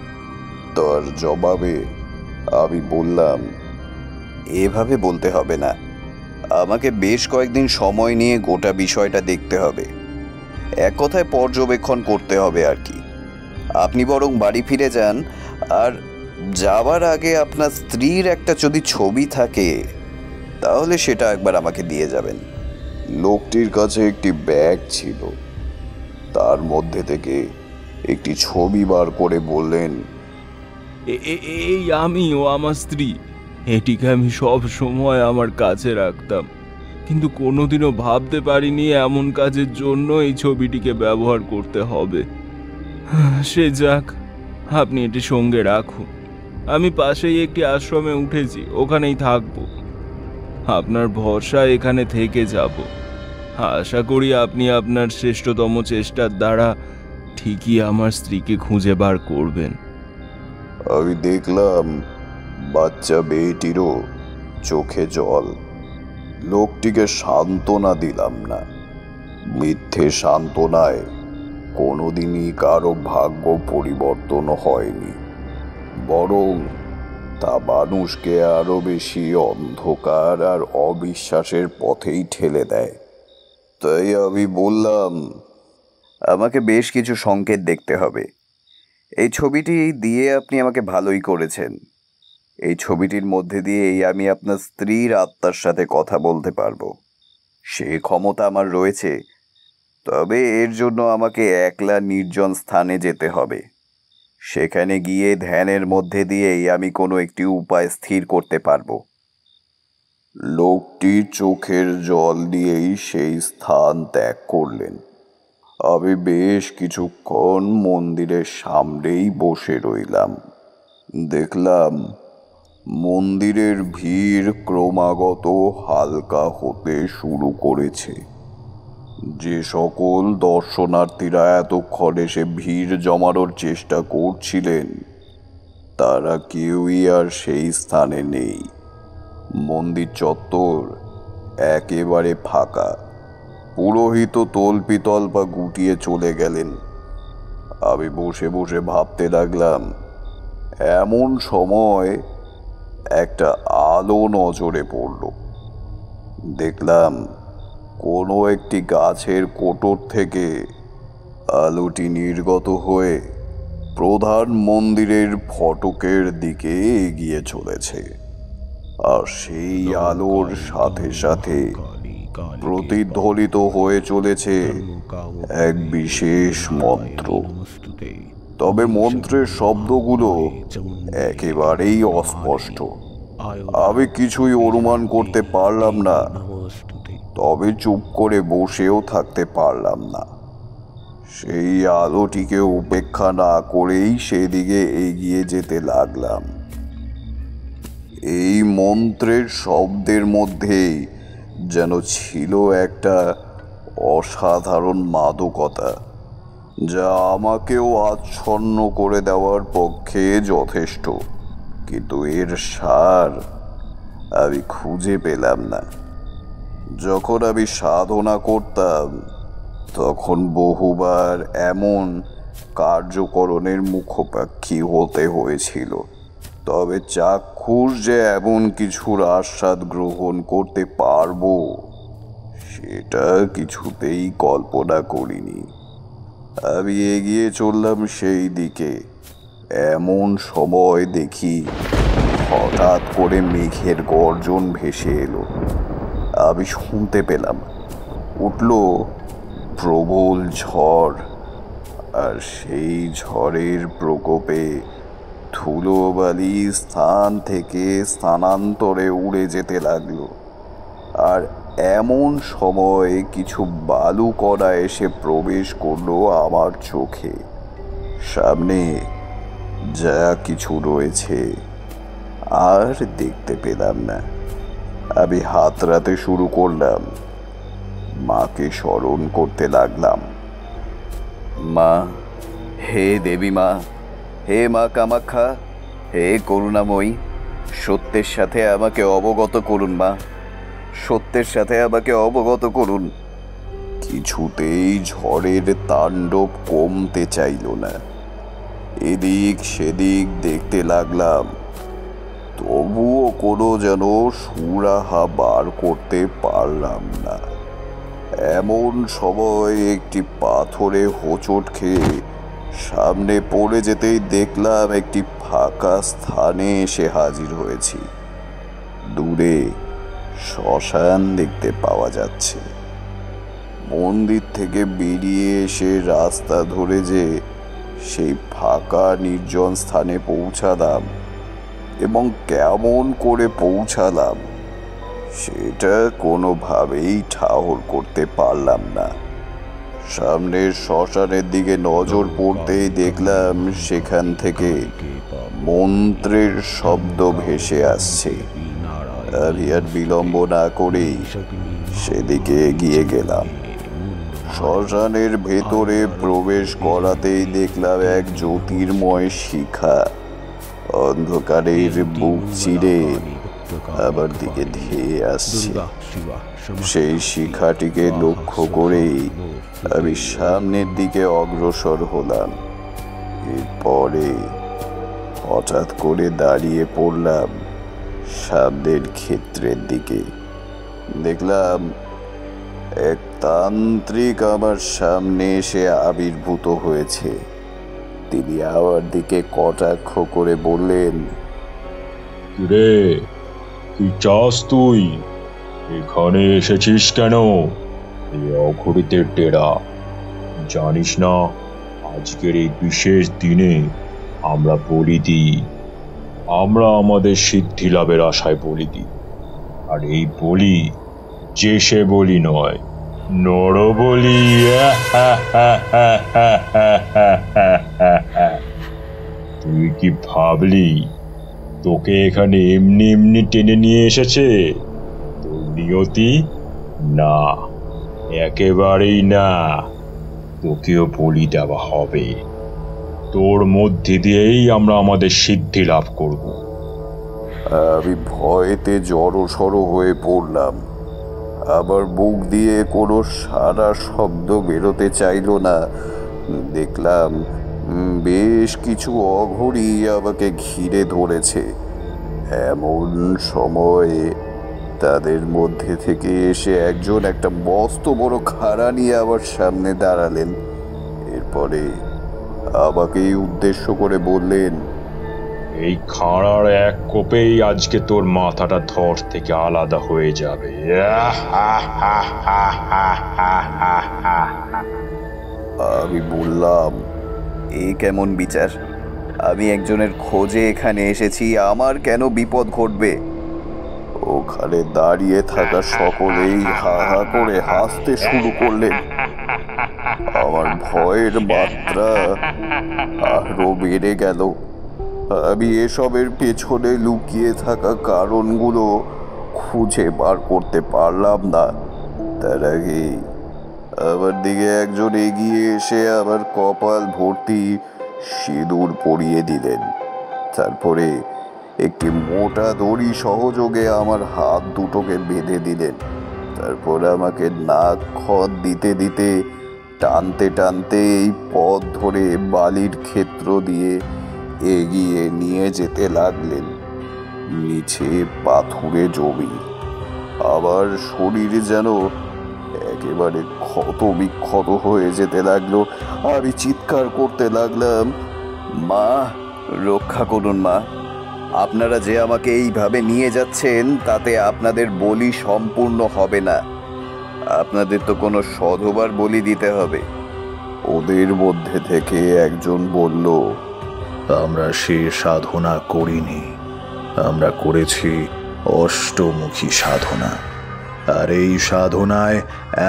তার জবাবে আমি বললাম, এভাবে বলতে হবে না। আমাকে বেশ কয়েকদিন সময় নিয়ে গোটা বিষয়টা দেখতে হবে। এক কথায় পর্যবেক্ষণ করতে হবে আর কি। আপনি বরং বাড়ি ফিরে যান, আর যাবার আগে আপনার স্ত্রীর একটা যদি ছবি থাকে তাহলে সেটা একবার আমাকে দিয়ে যাবেন। লোকটির কাছে একটি ব্যাগ ছিল, তার মধ্যে থেকে একটি ছবি বার করে বললেন, এই আমি ও আমার স্ত্রী। এটিকে আমি সব সময় আমার কাছে রাখতাম, কিন্তু কোনোদিনও ভাবতে পারিনি এমন কাজের জন্য এই ছবিটিকে ব্যবহার করতে হবে। সে যাক, আপনি এটি সঙ্গে রাখুন। আমি পাশেই একটি আশ্রমে উঠেছি, ওখানেই থাকবো। আপনার ভরসা এখানে থেকে যাব। আশা করি আপনি আপনার শ্রেষ্ঠতম চেষ্টার দ্বারা ঠিকই আমার স্ত্রীকে খুঁজে বার করবেন। আমি দেখলাম বাচ্চা মেয়েটিরও চোখে জল। লোকটিকে সান্ত্বনা দিলাম না। মিথ্যে সান্ত্বনায় কোনোদিনই কারো ভাগ্য পরিবর্তন হয়নি, বরং তা মানুষকে আরো বেশি অন্ধকার আর অবিশ্বাসের পথেই ঠেলে দেয়। তাই আমি বললাম, আমাকে বেশ কিছু সংকেত দেখতে হবে। এই ছবিটি দিয়ে আপনি আমাকে ভালোই করেছেন। এই ছবিটির মধ্যে দিয়েই আমি আপনার স্ত্রীর আত্মার সাথে কথা বলতে পারবো। সে ক্ষমতা আমার রয়েছে, তবে এর জন্য আমাকে একলা নির্জন স্থানে যেতে হবে। সেখানে গিয়ে ধ্যানের মধ্যে দিয়েই আমি কোনো একটি উপায় স্থির করতে পারবো। লোকটি চোখের জল দিয়েই সেই স্থান ত্যাগ করলেন। আমি বেশ কিছুক্ষণ মন্দিরের সামনেই বসে রইলাম। দেখলাম মন্দিরের ভিড় ক্রমাগত হালকা হতে শুরু করেছে। যে সকল দর্শনার্থীরা এতক্ষণ এসে ভিড় জমানোর চেষ্টা করছিলেন, তারা কেউই আর সেই স্থানে নেই। মন্দির চত্বর একেবারে ফাঁকা। পুরোহিত তল্পিতল্পা গুটিয়ে চলে গেলেন। আমি বসে বসে ভাবতে লাগলাম। এমন সময় একটা আলো নজরে পড়ল। দেখলাম কোনো একটি গাছের কোটর থেকে আলোটি নির্গত হয়ে প্রধান মন্দিরের ফটকের দিকে এগিয়ে চলেছে। আর সেই আলোর সাথে সাথে প্রতিধ্বনিত হয়ে চলেছে এক বিশেষ মন্ত্র। তবে মন্ত্রের শব্দগুলো একেবারেই অস্পষ্ট। আমি কিছুই অনুমান করতে পারলাম না, তবে চুপ করে বসেও থাকতে পারলাম না। সেই আলোটিকে উপেক্ষা না করেই সেদিকে এগিয়ে যেতে লাগলাম। এই মন্ত্রের শব্দের মধ্যেই যেন ছিল একটা অসাধারণ মাদকতা, যা আমাকেও আচ্ছন্ন করে দেওয়ার পক্ষে যথেষ্ট। কিন্তু এর সার আমি খুঁজে পেলাম না। যখন আমি সাধনা করতাম, তখন বহুবার এমন কার্যকরণের মুখোপাক্ষী হতে হয়েছিল। তবে চাক্ষুষ যে এমন কিছুর আস্বাদ গ্রহণ করতে পারবো, সেটা কিছুতেই কল্পনা করিনি। আমি এগিয়ে চললাম সেই দিকে। এমন সময় দেখি হঠাৎ করে মেঘের গর্জন ভেসে এলো। আমি শুনতে পেলাম উঠল প্রবল ঝড়, আর সেই ঝড়ের প্রকোপে ধুলোবালি স্থান থেকে স্থানান্তরে উড়ে যেতে লাগলো। আর এমন সময় কিছু বালুকণা এসে প্রবেশ করলো আমার চোখে। সামনে যা কিছু রয়েছে আর দেখতে পেলাম না। আমি হাতড়াতে শুরু করলাম। মাকে স্মরণ করতে লাগলাম। মা, হে দেবী মা, হে মা কামাখ্যা, হে করুণাময়ী, সত্যের সাথে আমাকে অবগত করুন মা, সত্যের সাথে আমাকে অবগত করুন। কিছুতেই ঝড়ের তাণ্ডব কমতে চাইল না। এদিক সেদিক দেখতে লাগলাম, তবুও কোনো যেন সুরাহা বার করতে পারলাম না। এমন সময় একটি পাথরে হোঁচট খেয়ে সামনে পড়ে যেতেই দেখলাম একটি ফাঁকা স্থানে এসে হাজির হয়েছি। দূরে শ্মশান দেখতে পাওয়া যাচ্ছে। মন্দির থেকে বেরিয়ে এসে রাস্তা ধরে যে সেই ফাঁকা নির্জন স্থানে পৌঁছালাম, এবং কেমন করে পৌঁছালাম সেটা কোনোভাবেই ঠাহর করতে পারলাম না। সামনের শ্মশানের দিকে নজর পড়তেই দেখলাম সেখান থেকে মন্ত্রের শব্দ ভেসে আসছে। আমি আর বিলম্ব না করেই সেদিকে এগিয়ে গেলাম। শ্মশানের ভেতরে প্রবেশ করাতেই দেখলাম এক জ্যোতির্ময় শিখা অন্ধকারের বুক চিরে আমার দিকে ধেয়ে আসছে। সেই শিখাটিকে লক্ষ্য করেই আমি সামনের দিকে অগ্রসর হলাম। এরপরে হঠাৎ করে দাঁড়িয়ে পড়লাম সামনের ক্ষেত্রের দিকে। দেখলাম এক তান্ত্রিক আমার সামনে এসে আবির্ভূত হয়েছে। তিনি আমার দিকে কটাক্ষ করে বললেন, রে, কি চাস তুই? এখানে এসেছিস কেন? এই অঘরিতের ডেরা। জানিস না আজকের এই বিশেষ দিনে আমরা বলি দিই, আমরা আমাদের সিদ্ধি লাভের আশায় বলি দিই। আর এই বলি যে সে বলি নয়, নর বলি। তুই কি ভাবলি তোকে এখানে এমনি এমনি টেনে নিয়ে এসেছে তোর নিয়তি? না, একেবারেই না। তোকেও বলি দেওয়া হবে। তোর মধ্যে দিয়েই আমরা আমাদের সিদ্ধি লাভ করব। আমি ভয়েতে জড়সড় হয়ে পড়লাম। আবার বুক দিয়ে কোনো সারা শব্দ বেরোতে চাইল না। দেখলাম বেশ কিছু অঘরী আমাকে ঘিরে ধরেছে। এমন সময়ে তাদের মধ্যে থেকে এসে একজন একটা মস্ত বড় খাড়া নিয়ে আমার সামনে দাঁড়ালেন। এরপরে আমাকেই উদ্দেশ্য করে বললেন, এই খাঁড়ার এক কোপেই আজকে তোর মাথাটা ধর থেকে আলাদা হয়ে যাবে। আমি বললাম, এ কেমন বিচার? আমি একজনের খোঁজে এখানে এসেছি, আমার কেন বিপদ ঘটবে? ওখানে দাঁড়িয়ে থাকা সকলেই হা হা করে হাসতে শুরু করলেন। আমার ভয়ের মাত্রা আরো বেড়ে গেল। আমি এসবের পেছনে লুকিয়ে থাকা কারণগুলো খুঁজে বার করতে পারলাম না। তার আগে আমার দিকে একজন এগিয়ে এসে আমার কপাল ভর্তি সিঁদুর পরিয়ে দিলেন। তারপরে একটি মোটা দড়ি সহযোগে আমার হাত দুটোকে বেঁধে দিলেন। তারপর আমাকে নাক খত দিতে দিতে টানতে টানতে এই পথ ধরে বালির ক্ষেত্র দিয়ে এগিয়ে নিয়ে যেতে লাগলেন। নিচে পাথুরে জমি। আবার শরীর যেন একেবারে ক্ষত বিক্ষত হয়ে যেতে লাগলো। আমি চিৎকার করতে লাগলাম, মা, রক্ষা করুন মা। আপনারা যে আমাকে এইভাবে নিয়ে যাচ্ছেন তাতে আপনাদের বলি সম্পূর্ণ হবে না। আপনাদের তো কোনো সধবার বলি দিতে হবে। ওদের মধ্যে থেকে একজন বলল, আমরা সে সাধনা করিনি, আমরা করেছি অষ্টমুখী সাধনা। আর এই সাধনায়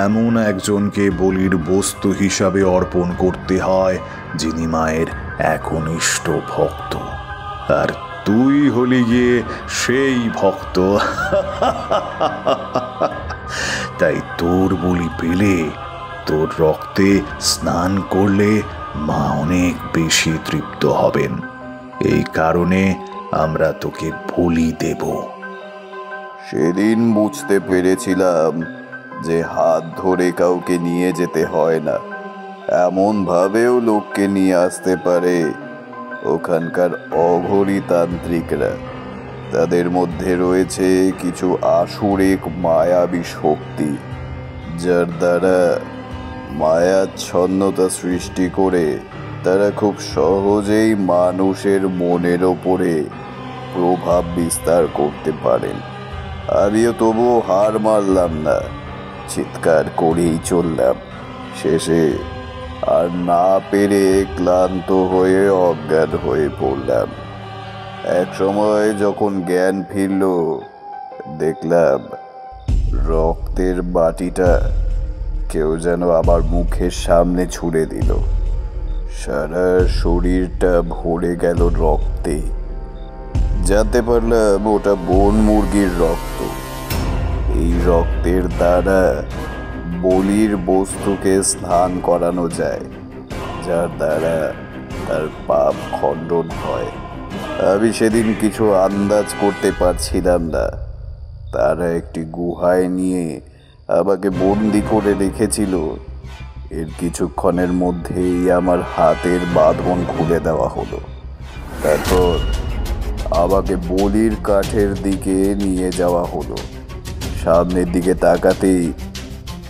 এমন একজনকে বলির বস্তু হিসাবে অর্পণ করতে হয় যিনি মায়ের একনিষ্ঠ ভক্ত। আর তুই হলি গিয়ে সেই ভক্ত। তাই তোর বলি পেলে, তোর রক্তে স্নান করলে মা অনেক বেশি তৃপ্ত হবেন। এই কারণে আমরা তোকে বলি দেব। সেদিন বুঝতে পেরেছিলাম যে হাত ধরে কাউকে নিয়ে যেতে হয় না, এমন ভাবেও লোককে নিয়ে আসতে পারে ওখানকার অঘরী তান্ত্রিকরা। তাদের মধ্যে রয়েছে কিছু আসুরিক মায়াবী শক্তি, যার দ্বারা মায়াচ্ছন্নতা সৃষ্টি করে তারা খুব সহজেই মানুষের মনের ওপরে প্রভাব বিস্তার করতে পারেন। আমিও তবুও হার মানলাম না, চিৎকার করেই চললাম। শেষে আর না পেরে ক্লান্ত হয়ে অজ্ঞান হয়ে পড়লাম। এক সময় যখন জ্ঞান ফিরল, দেখলাম রক্তের বাটিটা কেউ যেন আমার মুখের সামনে ছুঁড়ে দিল। সারা শরীরটা ভরে গেল রক্তে। জানতে পারলাম ওটা বন মুরগির রক্ত। এই রক্তের দ্বারা বলির বস্তুকে স্নান করানো যায়, যার দ্বারা তার পাপ খণ্ডন হয়। আমি সেদিন কিছু আন্দাজ করতে পারছিলাম না। তারা একটি গুহায় নিয়ে আমাকে বন্দি করে রেখেছিল। এর কিছুক্ষণের মধ্যেই আমার হাতের বাঁধন খুলে দেওয়া হলো। তারপর আমাকে বলির কাঠের দিকে নিয়ে যাওয়া হলো। সামনের দিকে তাকাতেই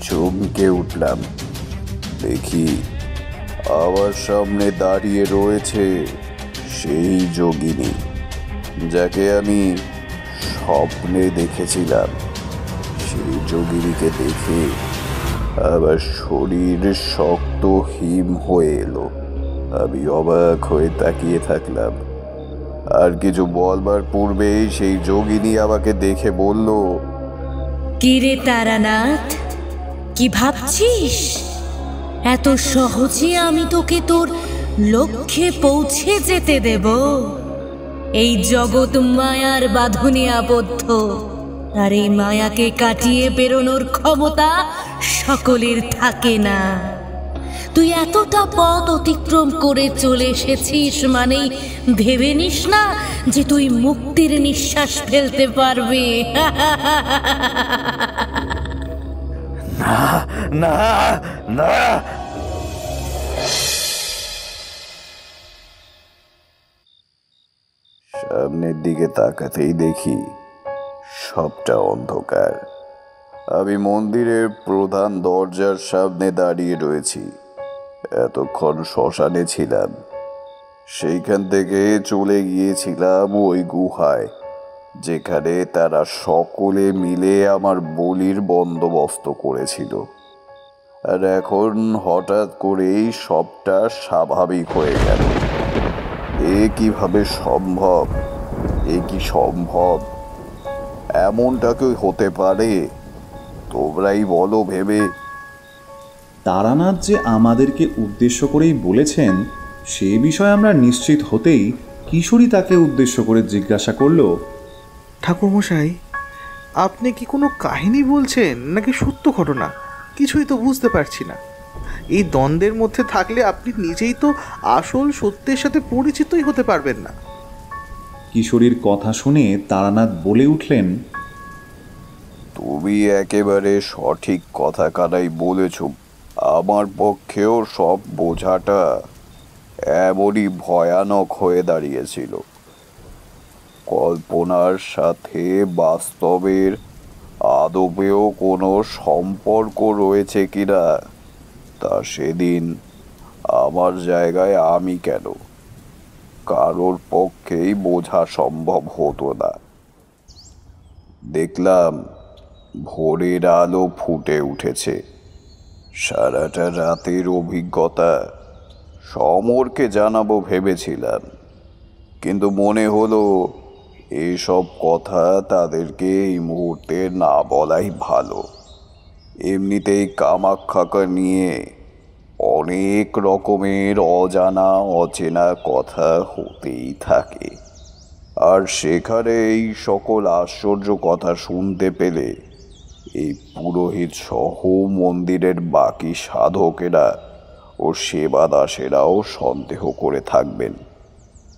চমকে উঠলাম। দেখি আমার সামনে দাঁড়িয়ে রয়েছে সেই যোগিনী, যাকে আমি স্বপ্নে দেখেছিলাম। সেই যোগিনীকে দেখে আমার শরীর শক্ত হিম হয়ে এলো। আমি অবাক হয়ে তাকিয়ে থাকলাম। আর কিছু বলবার পূর্বেই সেই যোগিনী আমাকে দেখে বলল, কিরে তারানাথ, কি ভাবছিস? এত সহজে আমি তোকে তোর লক্ষ্যে পৌঁছে যেতে দেব? এই জগৎ মায়ার বাঁধনে আবদ্ধ, আর এই মায়াকে কাটিয়ে বেরোনোর ক্ষমতা সকলের থাকে না। তুই এতটা পথ অতিক্রম করে চলে এসেছিস মানেই ভেবে নিস না যে তুই মুক্তির নিঃশ্বাস ফেলতে পারবি। না না না। সামনের দিকে তাকাতেই দেখি সবটা অন্ধকার। আমি মন্দিরের প্রধান দরজার সামনে দাঁড়িয়ে রয়েছি। এতক্ষণ শ্মশানে ছিলাম, সেইখান থেকে চলে গিয়েছিলাম ওই গুহায়, যেখানে তারা সকলে মিলে আমার বলির বন্দোবস্ত করেছিল। আর এখন হঠাৎ করেই সবটা স্বাভাবিক হয়ে গেল। এ কিভাবে সম্ভব? এ কি সম্ভব? এমনটা কি হতে পারে? তোমরাই বলো ভেবে। তারানাথ যে আমাদেরকে উদ্দেশ্য করেই বলেছেন সে বিষয়ে আমরা নিশ্চিত হতেই কিশোরী তাকে উদ্দেশ্য করে জিজ্ঞাসা করল, ঠাকুরমশাই, আপনি কি কোনো কাহিনী বলছেন নাকি সত্য ঘটনা? কিছুই তো বুঝতে পারছি না। এই দ্বন্দ্বের মধ্যে থাকলে আপনি নিজেই তো আসল সত্যের সাথে পরিচিতই হতে পারবেন না। কিশোরীর কথা শুনে তারানাথ বলে উঠলেন, তুমি একেবারে সঠিক কথা কানাই বলেছ। আমার পক্ষেও সব বোঝাটা এমনই ভয়ানক হয়ে দাঁড়িয়েছিল। কল্পনার সাথে বাস্তবের আদবেও কোনো সম্পর্ক রয়েছে কিনা তা সেদিন আমার জায়গায় আমি কেন কারোর পক্ষেই বোঝা সম্ভব হতো না। দেখলাম ভোরের আলো ফুটে উঠেছে। সারাটা রাতের অভিজ্ঞতা সমরকে জানাবো ভেবেছিলাম, কিন্তু মনে হলো এসব কথা তাদেরকে এই মুহূর্তে না বলাই ভালো। এমনিতেই কামাখ্যাকে নিয়ে অনেক রকমের অজানা অচেনা কথা হতেই থাকে, আর সেখানে এই সকল আশ্চর্য কথা শুনতে পেলে এই পুরোহিত সহ মন্দিরের বাকি সাধকেরা ও সেবাদাসেরাও সন্দেহ করে থাকবেন।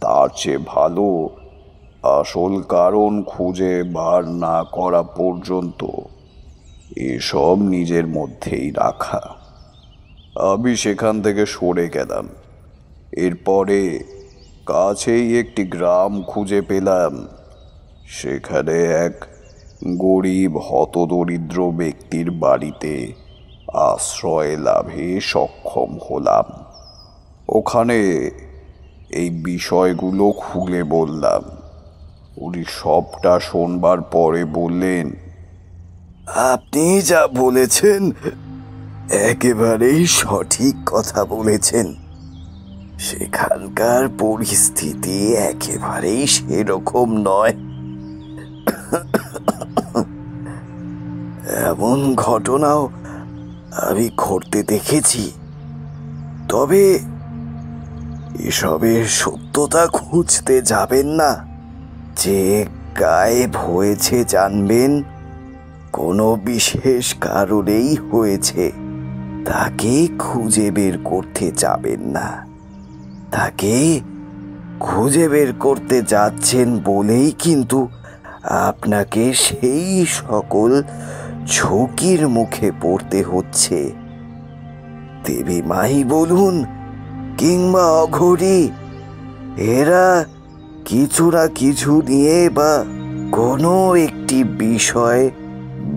তার চেয়ে ভালো আসল কারণ খুঁজে বার না করা পর্যন্ত এসব নিজের মধ্যেই রাখা। আমি সেখান থেকে সরে গেলাম। এরপরে কাছেই একটি গ্রাম খুঁজে পেলাম। সেখানে এক গরিব হতদরিদ্র ব্যক্তির বাড়িতে আশ্রয় লাভে সক্ষম হলাম। ওখানে এই বিষয়গুলো খুলে বললাম। উনি সবটা শোনবার পরে বললেন, আপনি যা বলেছেন একেবারেই সঠিক কথা বলেছেন। সেখানকার পরিস্থিতি একেবারেই সেরকম নয়। এমন ঘটনাও আমি ঘটতে দেখেছি। তবে এসবের সত্যতা খুঁজতে যাবেন না। যে গায়েব হয়েছে জানবেন কোনো বিশেষ কারণেই হয়েছে, তাকে খুঁজে বের করতে যাবেন না। তাকে খুঁজে বের করতে যাচ্ছেন বলেই কিন্তু আপনাকে সেই সকল ঝুঁকির মুখে পড়তে হচ্ছে। দেবী মাই বলুন কিংবা অঘরী, এরা কিছু না কিছু নিয়ে বা কোনো একটি বিষয়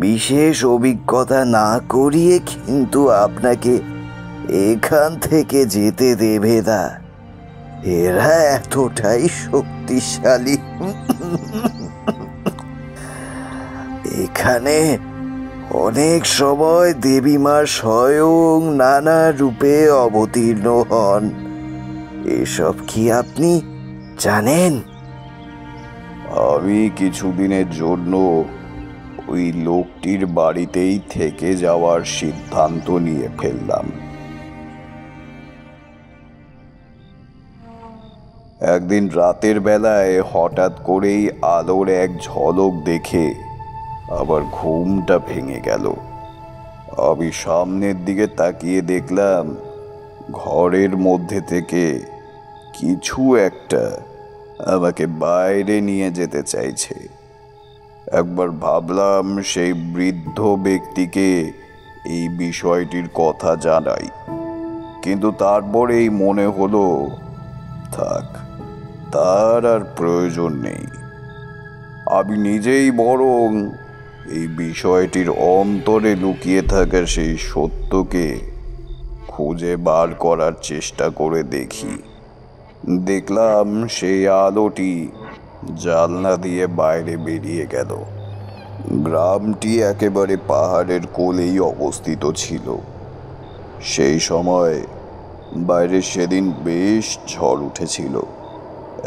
বিশেষ অভিজ্ঞতা না করিয়ে কিন্তু আপনাকে এখান থেকে যেতে দেবে না। এরা এতটাই শক্তিশালী। এখানে অনেক সময় দেবীমা স্বয়ং নানা রূপে অবতীর্ণ হন। এসব কি আপনি জানেন? আমি কিছুদিনের জন্য ওই লোকটির বাড়িতেই থেকে যাওয়ার সিদ্ধান্ত নিয়ে ফেললাম। একদিন রাতের বেলায় হঠাৎ করেই আলোর এক ঝলক দেখে আবার ঘুমটা ভেঙে গেল। আমি সামনের দিকে তাকিয়ে দেখলাম ঘরের মধ্যে থেকে কিছু একটা আমাকে বাইরে নিয়ে যেতে চাইছে। একবার ভাবলাম সেই বৃদ্ধ ব্যক্তিকে এই বিষয়টির কথা জানাই, কিন্তু তারপরেই মনে হলো থাক, তার আর প্রয়োজন নেই। আমি নিজেই বরং এই বিষয়টির অন্তরে লুকিয়ে থাকা সেই সত্যকে খুঁজে বার করার চেষ্টা করে দেখি। দেখলাম সেই আলোটি জানলা দিয়ে বাইরে বেরিয়ে গেল। গ্রামটি একেবারে পাহাড়ের কোলেই অবস্থিত ছিল। সেই সময় বাইরে সেদিন বেশ ঝড় উঠেছিল।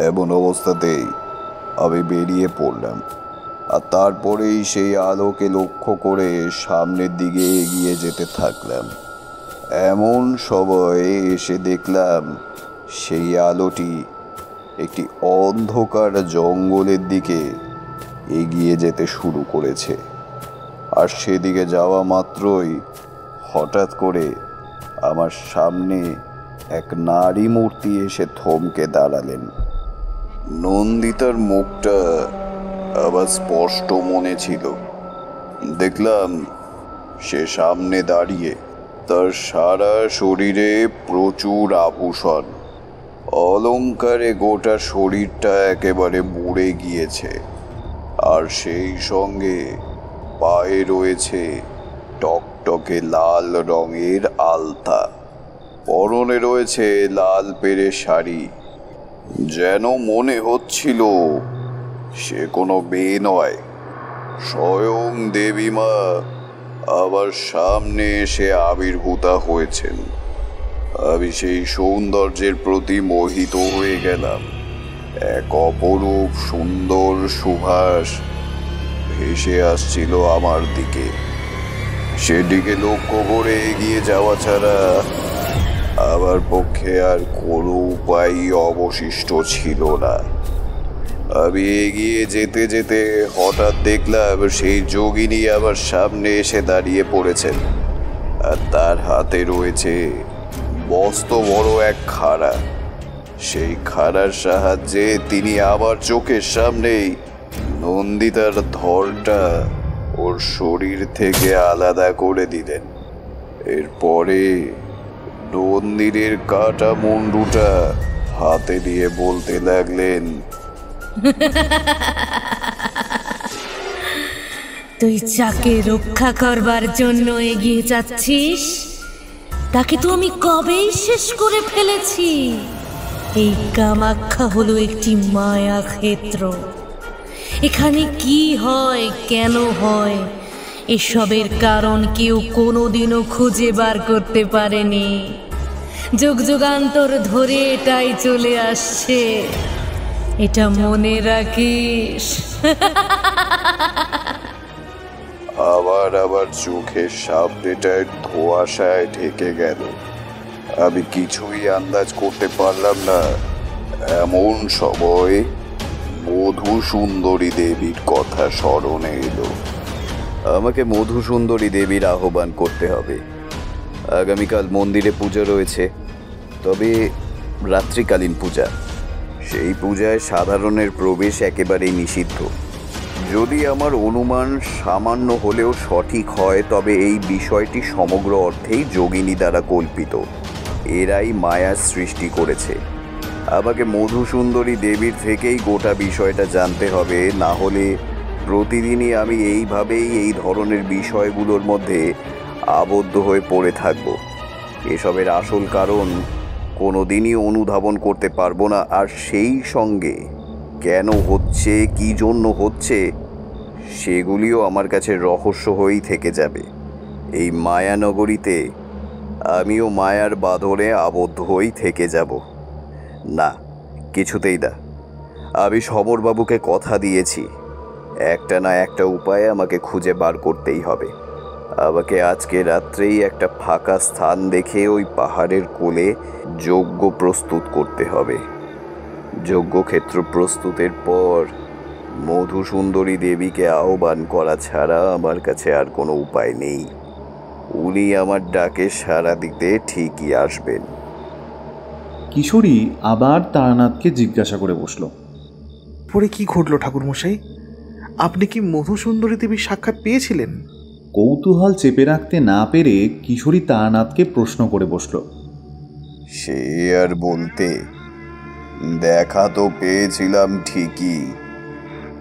এমন অবস্থাতেই আমি বেরিয়ে পড়লাম, আর তারপরেই সেই আলোকে লক্ষ্য করে সামনের দিকে এগিয়ে যেতে থাকলাম। এমন সময় এসে দেখলাম সেই আলোটি একটি অন্ধকার জঙ্গলের দিকে এগিয়ে যেতে শুরু করেছে। আর সেদিকে যাওয়া মাত্রই হঠাৎ করে আমার সামনে এক নারী মূর্তি এসে থমকে দাঁড়ালেন। নন্দিতার মুখটা আবার স্পষ্ট মনে ছিল। দেখলাম সে সামনে দাঁড়িয়ে, তার সারা শরীরে প্রচুর আভূষণ, অলংকারে গোটা শরীরটা একেবারে মুড়ে গিয়েছে। আর সেই সঙ্গে পায়ে রয়েছে টকটকে লাল রঙের আলতা, পরনে রয়েছে লাল পেরে শাড়ি। যেন মনে হচ্ছিল সে কোনো মেয়ে নয়, স্বয়ং দেবীমা আবার সামনে এসে আবির্ভূতা হয়েছেন। আমি সেই সৌন্দর্যের প্রতি মোহিত হয়ে গেলাম। এক অপরূপ সুন্দর সুভাষ ভেসে আসছিল আমার দিকে। সেদিকে লক্ষ্য করে এগিয়ে যাওয়া ছাড়া আমার পক্ষে আর কোনো উপায় অবশিষ্ট ছিল না। আমি এগিয়ে যেতে যেতে হঠাৎ দেখলাম সেই যোগিনী আমার সামনে এসে দাঁড়িয়ে পড়েছেন, আর তার হাতে রয়েছে মস্ত বড় এক খাড়া। সেই খাড়ার সাহায্যে তিনি আমার চোখের সামনেই নন্দিতার ধরটা ওর শরীর থেকে আলাদা করে দিলেন। এরপরে নন্দিনীর কাটা মুন্ডুটা হাতে দিয়ে বলতে লাগলেন, তুই যাকে রক্ষা করবার জন্য এগিয়ে যাচ্ছিস তাকে তো আমি কবেই শেষ করে ফেলেছি। এই কামাখ্যা হলো একটি মায়া ক্ষেত্র। এখানে কি হয়, কেন হয়, এসবের কারণ কেউ কোনোদিনও খুঁজে বার করতে পারেনি। যুগ যুগান্তর ধরে এটাই চলে আসছে, এটা মনে রাখিস। আবার চোখের সামনেটায় ধোঁয়াশায় ঢেকে গেল। আমি কিছুই আন্দাজ করতে পারলাম না। এমন সময় মধুসুন্দরী দেবীর কথা স্মরণে এলো। আমাকে মধুসুন্দরী দেবীর আহ্বান করতে হবে। আগামীকাল মন্দিরে পুজো রয়েছে, তবে রাত্রিকালীন পূজা। সেই পূজায় সাধারণের প্রবেশ একেবারেই নিষিদ্ধ। যদি আমার অনুমান সামান্য হলেও সঠিক হয়, তবে এই বিষয়টি সমগ্র অর্থেই যোগিনী দ্বারা কল্পিত। এরাই মায়ার সৃষ্টি করেছে। আমাকে মধুসুন্দরী দেবীর থেকেই গোটা বিষয়টা জানতে হবে, না হলে প্রতিদিনই আমি এইভাবেই এই ধরনের বিষয়গুলোর মধ্যে আবদ্ধ হয়ে পড়ে থাকব। এসবের আসল কারণ কোনোদিনই অনুধাবন করতে পারবো না, আর সেই সঙ্গে কেন হচ্ছে, কী জন্য হচ্ছে, সেগুলিও আমার কাছে রহস্য হয়েই থেকে যাবে। এই মায়ানগরীতে আমিও মায়ার বাঁধনে আবদ্ধ হয়েই থেকে যাব। না, কিছুতেই না। আমি সমরবাবুকে কথা দিয়েছি, একটা না একটা উপায়ে আমাকে খুঁজে বার করতেই হবে। আমাকে আজকে রাত্রেই একটা ফাঁকা স্থান দেখে ওই পাহাড়ের কোলে যজ্ঞ প্রস্তুত করতে হবে। যজ্ঞক্ষেত্র প্রস্তুতের পর মধুসুন্দরী দেবীকে আহ্বান করা ছাড়া আমার কাছে আর কোনো উপায় নেই। উনি আমার ডাকে সাড়া দিতে ঠিকই আসবেন। কিশোরী আবার তারানাথকে জিজ্ঞাসা করে বসল, পরে কি ঘটল ঠাকুরমশাই? আপনি কি মধুসুন্দরী দেবীর সাক্ষাৎ পেয়েছিলেন? কৌতূহল চেপে রাখতে না পেরে কিশোরী তারানাথকে প্রশ্ন করে বসল। সে আর বলতে, দেখা তো পেয়েছিলাম ঠিকই,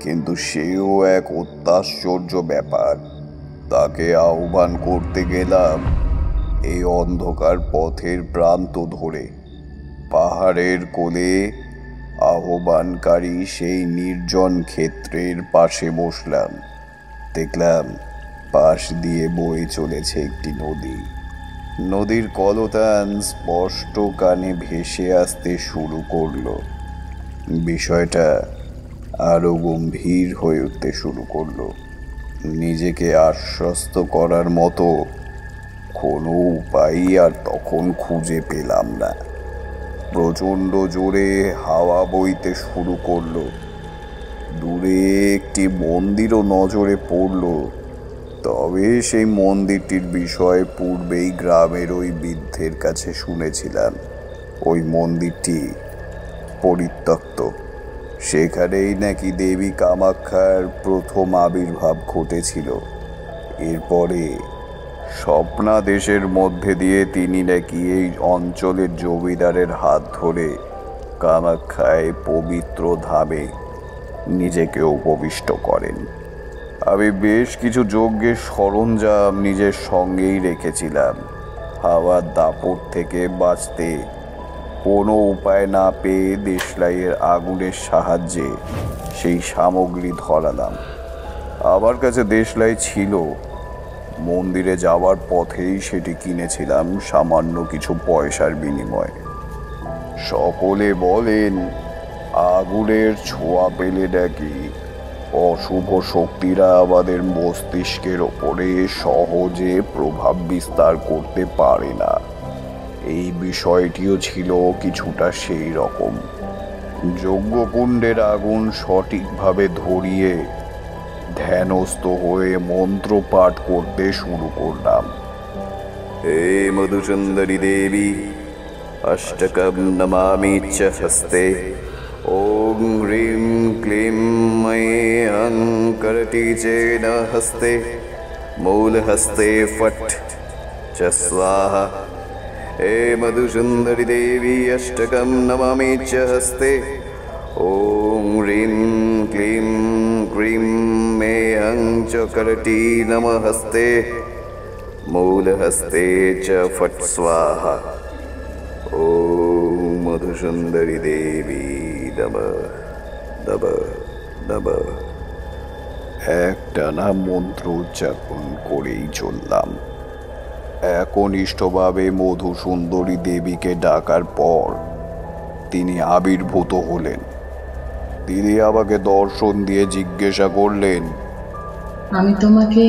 কিন্তু সেও এক অত্যাশ্চর্য ব্যাপার। তাকে আহ্বান করতে গেলাম এই অন্ধকার পথের প্রান্ত ধরে। পাহাড়ের কোলে আহ্বানকারী সেই নির্জন ক্ষেত্রের পাশে বসলাম। দেখলাম পাশ দিয়ে বয়ে চলেছে একটি নদী। নদীর কলতান স্পষ্ট কানে ভেসে আসতে শুরু করলো। বিষয়টা আরো গম্ভীর হয়ে উঠতে শুরু করলো। নিজেকে আশ্বস্ত করার মতো কোনো উপায় আর তখন খুঁজে পেলাম না। প্রচণ্ড জোরে হাওয়া বইতে শুরু করলো। দূরে একটি মন্দিরও নজরে পড়ল। তবে সেই মন্দিরটির বিষয়ে পূর্বেই গ্রামের ওই বৃদ্ধের কাছে শুনেছিলাম। ওই মন্দিরটি পরিত্যক্ত। সেখানেই নাকি দেবী কামাক্ষার প্রথম আবির্ভাব ঘটেছিল। এরপরে স্বপ্নাদেশের মধ্যে দিয়ে তিনি নাকি এই অঞ্চলের জমিদারের হাত ধরে কামাক্ষায় পবিত্র ধামে নিজেকে উপবিষ্ট করেন। আমি বেশ কিছু যজ্ঞের সরঞ্জাম নিজের সঙ্গেই রেখেছিলাম। হাওয়ার দাপট থেকে বাঁচতে কোনো উপায় না পেয়ে দেশলাইয়ের আগুনের সাহায্যে সেই সামগ্রী ধরালাম। আমার কাছে দেশলাই ছিল। মন্দিরে যাওয়ার পথেই সেটি কিনেছিলাম সামান্য কিছু পয়সার বিনিময়ে। সকলে বলেন আগুনের ছোঁয়া পেলে নাকি অশুভ শক্তিরা আমাদের মস্তিষ্কের ওপরে সহজে প্রভাব বিস্তার করতে পারে না। এই বিষয়টিও ছিল কিছুটা সেই রকম। যজ্ঞকুণ্ডের আগুন সঠিকভাবে ধরিয়ে ধ্যানস্থ হয়ে মন্ত্র পাঠ করতে শুরু করলাম। হে মধুসুন্দরী দেবী, অষ্টকম নমামি চ হস্তে, ওম হ্রিম ক্লিম ময়ে হং করতি চেন হস্তে, মূল হস্তে ফট চ স্বাহা। হে মধুসুন্দরী দেবী, অষ্টকম নমামি চ হস্তে, ওম হ্রিম ক্লিম ক্রিম মে হং চ করতি নমস্তে, মূল হস্তে চ ফট স্বাহা। ওম মধুসুন্দরী দেবী নমঃ নমঃ নমঃ। একটানা মন্ত্র উচ্চারণ করেই চললাম। একনিষ্ঠভাবে মধুসুন্দরী দেবীকে ডাকার পর তিনি আবির্ভূত হলেন। তিনি আমাকে দর্শন দিয়ে জিজ্ঞাসা করলেন, আমি তোমাকে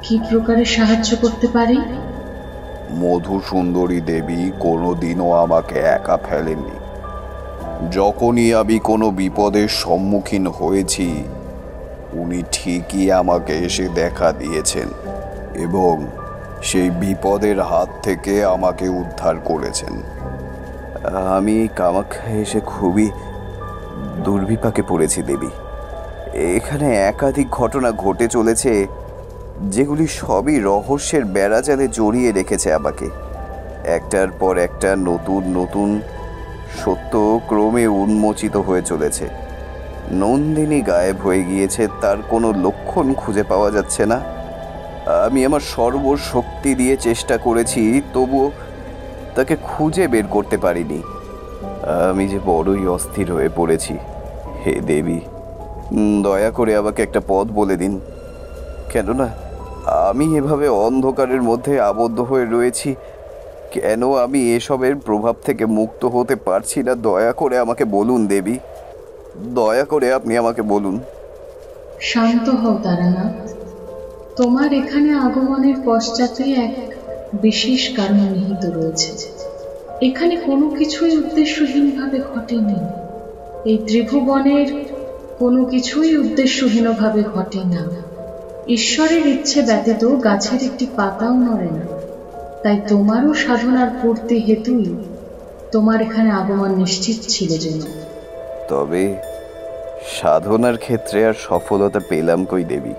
কি প্রকারে সাহায্য করতে পারি? মধুসুন্দরী দেবী কোনোদিনও আমাকে একা ফেলেননি। যখনই আমি কোনো বিপদের সম্মুখীন হয়েছি, উনি ঠিকই আমাকে এসে দেখা দিয়েছেন এবং সেই বিপদের হাত থেকে আমাকে উদ্ধার করেছেন। আমি কামাখ্যায় এসে খুবই দুর্বিপাকে পড়েছি দেবী। এখানে একাধিক ঘটনা ঘটে চলেছে, যেগুলি সবই রহস্যের বেড়াজালে জড়িয়ে রেখেছে আমাকে। একটার পর একটা নতুন নতুন সত্য ক্রমে উন্মোচিত হয়ে চলেছে। নন্দিনী গায়েব হয়ে গিয়েছে, তার কোনো লক্ষণ খুঁজে পাওয়া যাচ্ছে না। আমি আমার সর্বশক্তি দিয়ে চেষ্টা করেছি, তবুও তাকে খুঁজে বের করতে পারিনি। আমি যে বড়ই অস্থির হয়ে পড়েছি। হে দেবী, দয়া করে আমাকে একটা পথ বলে দিন। কেননা আমি এভাবে অন্ধকারের মধ্যে আবদ্ধ হয়ে রয়েছি। কেন আমি এসবের প্রভাব থেকে মুক্ত হতে পারছি না? দয়া করে আমাকে বলুন দেবী, দয়া করে আপনি আমাকে বলুন। শান্ত হও তারানাথ। তোমার এখানে আগমনের পশ্চাতে এক বিশেষ কারণ নিহিত রয়েছে। এখানে কোনো কিছুই উদ্দেশ্যহীনভাবে ঘটেনি। এই ত্রিভুবনের কোনো কিছুই উদ্দেশ্যহীনভাবে ঘটে না। ঈশ্বরের ইচ্ছে ব্যতীত গাছের একটি পাতাও নড়ে না। তাই তোমারও সাধনার পূর্তি হেতুই তোমার এখানে আগমন নিশ্চিত ছিল যেন। তবে সাধনার ক্ষেত্রে আর সফলতা পেলাম কই দেবী?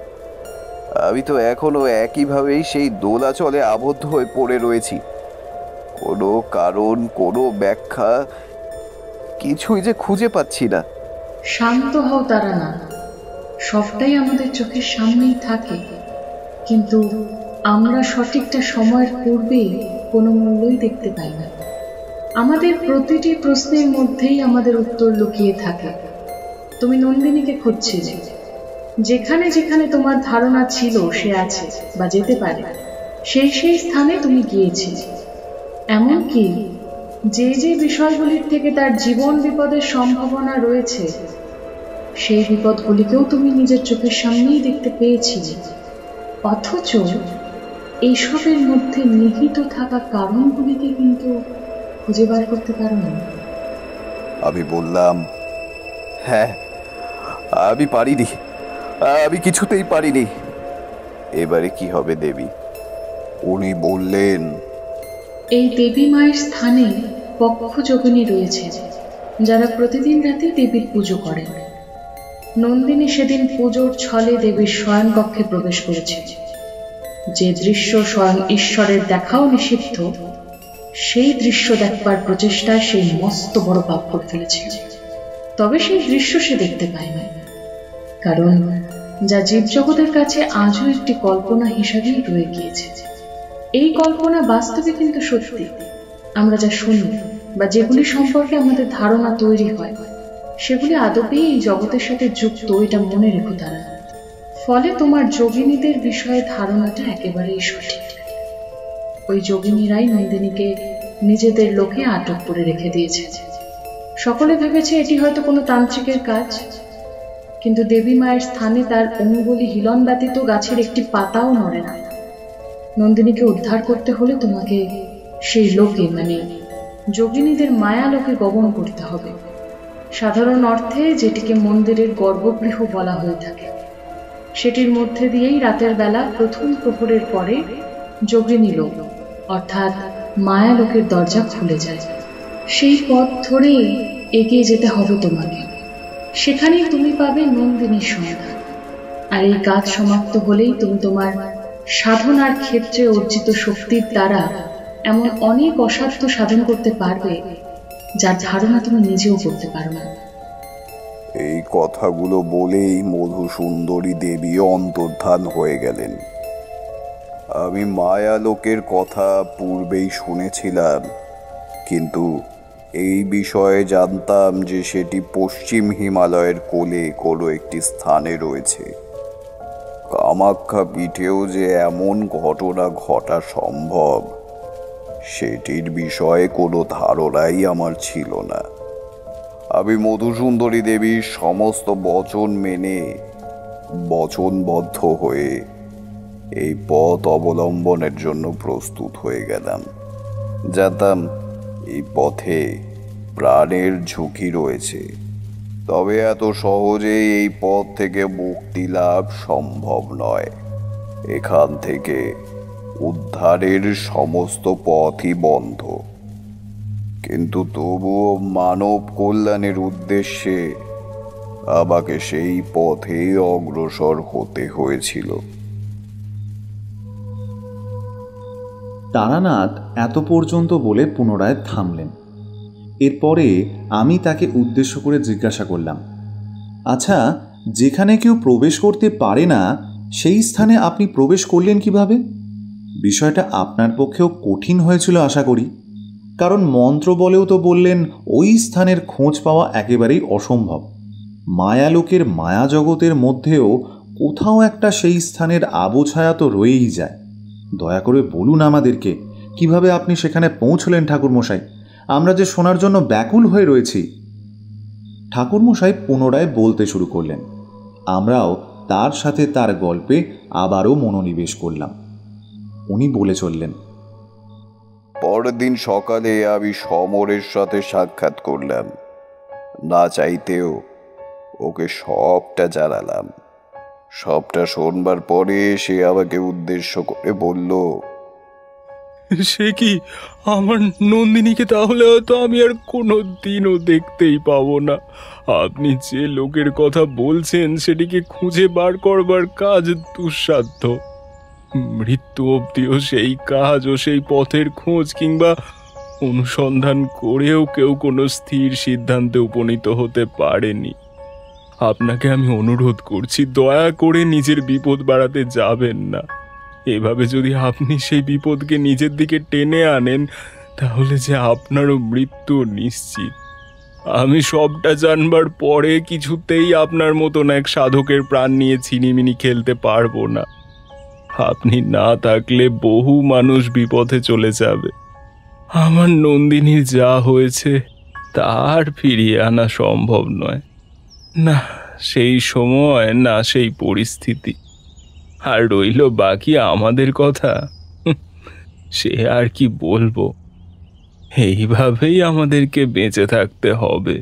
আমি তো এখনো একইভাবেই সেই দোলাচলে আবদ্ধ হয়ে পড়ে রয়েছি। কোনো কারণ, কোনো ব্যাখ্যা কিছুই যে খুঁজে পাচ্ছি না। শান্ত হও তারানাথ। সবটাই আমাদের চোখের সামনেই থাকে, কিন্তু আমরা সঠিকটা সময়ের পূর্বে কোনো মূল্যই দেখতে পাই না। আমাদের প্রতিটি প্রশ্নের মধ্যেই আমাদের উত্তর লুকিয়ে থাকে। তুমি নন্দিনীকে খুঁজছিলে। যেখানে যেখানে তোমার ধারণা ছিল সে আছে বা যেতে পারে, সেই সেই স্থানে তুমি গিয়েছিলে। এমনকি যে যে বিষয়গুলির থেকে তার জীবন বিপদের সম্ভাবনা রয়েছে, সেই বিপদগুলিকেও তুমি নিজের চোখের সামনেই দেখতে পেয়েছিলে। অথচ এইসবের মধ্যে নিহিত থাকা কারণগুলিকে কিন্তু খুঁজে বার করতে পারো না। আমি বললাম, হ্যাঁ, আমি পারিনি, আমি কিছুতেই পারিনি। এবারে কি হবে দেবী? উনি বললেন, এই দেবী মায়ের স্থানে পক্ষ যোগিনী রয়েছে, যারা প্রতিদিন রাতে দেবীর পুজো করেন। নন্দিনী সেদিন পুজোর ছলে দেবীর শয়নকক্ষে প্রবেশ করেছে। যে দৃশ্য স্বয়ং ঈশ্বরের দেখাও নিষিদ্ধ, সেই দৃশ্য দেখবার প্রচেষ্টায় সেই মস্ত বড় পাপ করে ফেলেছে। তবে সেই দৃশ্য সে দেখতে পায় না, কারণ যা জীবজগতের কাছে আজও একটি কল্পনা হিসাবেই রয়ে গিয়েছে। এই কল্পনা বাস্তবে কিন্তু সত্যি। আমরা যা শুনি বা যেগুলি সম্পর্কে আমাদের ধারণা তৈরি হয়, সেগুলি আদপেই এই জগতের সাথে যুক্ত, এটা মনে রেখো তারা। ফলে তোমার যোগিনীদের বিষয়ে ধারণাটা একেবারেই সঠিক। ওই যোগিনীরাই নন্দিনীকে নিজেদের লোকে আটক করে রেখে দিয়েছে। সকলে ভেবেছে এটি হয়তো কোনো তান্ত্রিকের কাজ, কিন্তু দেবী মায়ের স্থানে তার অঙ্গুলি হিলন ব্যতীত গাছের একটি পাতাও নড়ে না। নন্দিনীকে উদ্ধার করতে হলে তোমাকে সেই লোকে, মানে যোগিনীদের মায়া লোকে গমন করতে হবে। সাধারণ অর্থে যেটিকে মন্দিরের গর্ভগৃহ বলা হয়ে থাকে, সেটির মধ্যে দিয়েই রাতের বেলা প্রথম প্রহরের পরে যোগিনী লোক অর্থাৎ মায়া লোকের দরজা খুলে যায়। সেই পথ ধরেই এগিয়ে যেতে হবে তোমাকে। সেখানেই তুমি পাবে নন্দিনীর সন্ধান। আর এই কাজ সমাপ্ত হলেই তুমি তোমার সাধনার ক্ষেত্রে অর্জিত শক্তির দ্বারা এমন অনেক অসাধ্য সাধন করতে পারবে, যার ধারণা তুমি নিজেও করতে পারো না। এই কথাগুলো বলেই মধুসুন্দরী দেবী অন্তর্ধান হয়ে গেলেন। আমি মায়ালোকের কথা পূর্বেই শুনেছিলাম, কিন্তু এই বিষয়ে জানতাম যে সেটি পশ্চিম হিমালয়ের কোলে কোনো একটি স্থানে রয়েছে। কামাখ্যা পীঠেও যে এমন ঘটনা ঘটা সম্ভব, সেটির বিষয়ে কোনো ধারণাই আমার ছিল না। আমি মধুসুন্দরী দেবীর সমস্ত বচন মেনে বচনবদ্ধ হয়ে এই পথ অবলম্বনের জন্য প্রস্তুত হয়ে গেলাম। জানতাম এই পথে প্রাণের ঝুঁকি রয়েছে, তবে এত সহজেই এই পথ থেকে মুক্তি লাভ সম্ভব নয়। এখান থেকে উদ্ধারের সমস্ত পথই বন্ধ। কিন্তু তবুও মানব কল্যাণের উদ্দেশ্যে আমাকে সেই পথে অগ্রসর হতে হয়েছিল। তারানাথ এত পর্যন্ত বলে পুনরায় থামলেন। এরপরে আমি তাকে উদ্দেশ্য করে জিজ্ঞাসা করলাম, আচ্ছা, যেখানে কেউ প্রবেশ করতে পারে না সেই স্থানে আপনি প্রবেশ করলেন কিভাবে? বিষয়টা আপনার পক্ষেও কঠিন হয়েছিল আশা করি, কারণ মন্ত্র বলেও তো বললেন ওই স্থানের খোঁজ পাওয়া একেবারেই অসম্ভব। মায়ালোকের মায়া জগতের মধ্যেও কোথাও একটা সেই স্থানের আবছায়া তো রয়েই যায়। দয়া করে বলুন আমাদেরকে, কিভাবে আপনি সেখানে পৌঁছলেন ঠাকুরমশাই? আমরা যে শোনার জন্য ব্যাকুল হয়ে রয়েছি। ঠাকুরমশাই পুনরায় বলতে শুরু করলেন। আমরাও তার সাথে তার গল্পে আবারও মনোনিবেশ করলাম। উনি বলে চললেন, পরের দিন সকালে আমি সমরের সাথে সাক্ষাৎ করলাম। না চাইতেও ওকে সবটা জানালাম। সবটা শোনবার পরে সে আমাকে উদ্দেশ্য করে বলল, সে কি, আমার নন্দিনীকে তাহলে হয়তো আমি আর কোনো দিনও দেখতেই পাবো না। আপনি যে লোকের কথা বলছেন সেটিকে খুঁজে বার করবার কাজ দুঃসাধ্য। মৃত্যু অবধিও সেই কাজ ও সেই পথের খোঁজ কিংবা অনুসন্ধান করেও কেউ কোনো স্থির সিদ্ধান্তে উপনীত হতে পারেনি। আপনাকে আমি অনুরোধ করছি, দয়া করে নিজের বিপদ বাড়াতে যাবেন না। এভাবে যদি আপনি সেই বিপদকে নিজের দিকে টেনে আনেন তাহলে যে আপনারও মৃত্যু নিশ্চিত। আমি সবটা জানবার পরে কিছুতেই আপনার মতন এক সাধকের প্রাণ নিয়ে ছিনিমিনি খেলতে পারবো না। আপনি না থাকলে বহু মানুষ বিপথে চলে যাবে। আমার নন্দিনীর যা হয়েছে তার ফিরিয়ে আনা সম্ভব নয়, না সেই সময় না সেই পরিস্থিতি। আর রইল বাকি আমাদের কথা, সে আর কি বলবো। এইভাবেই আমাদেরকে বেঁচে থাকতে হবে।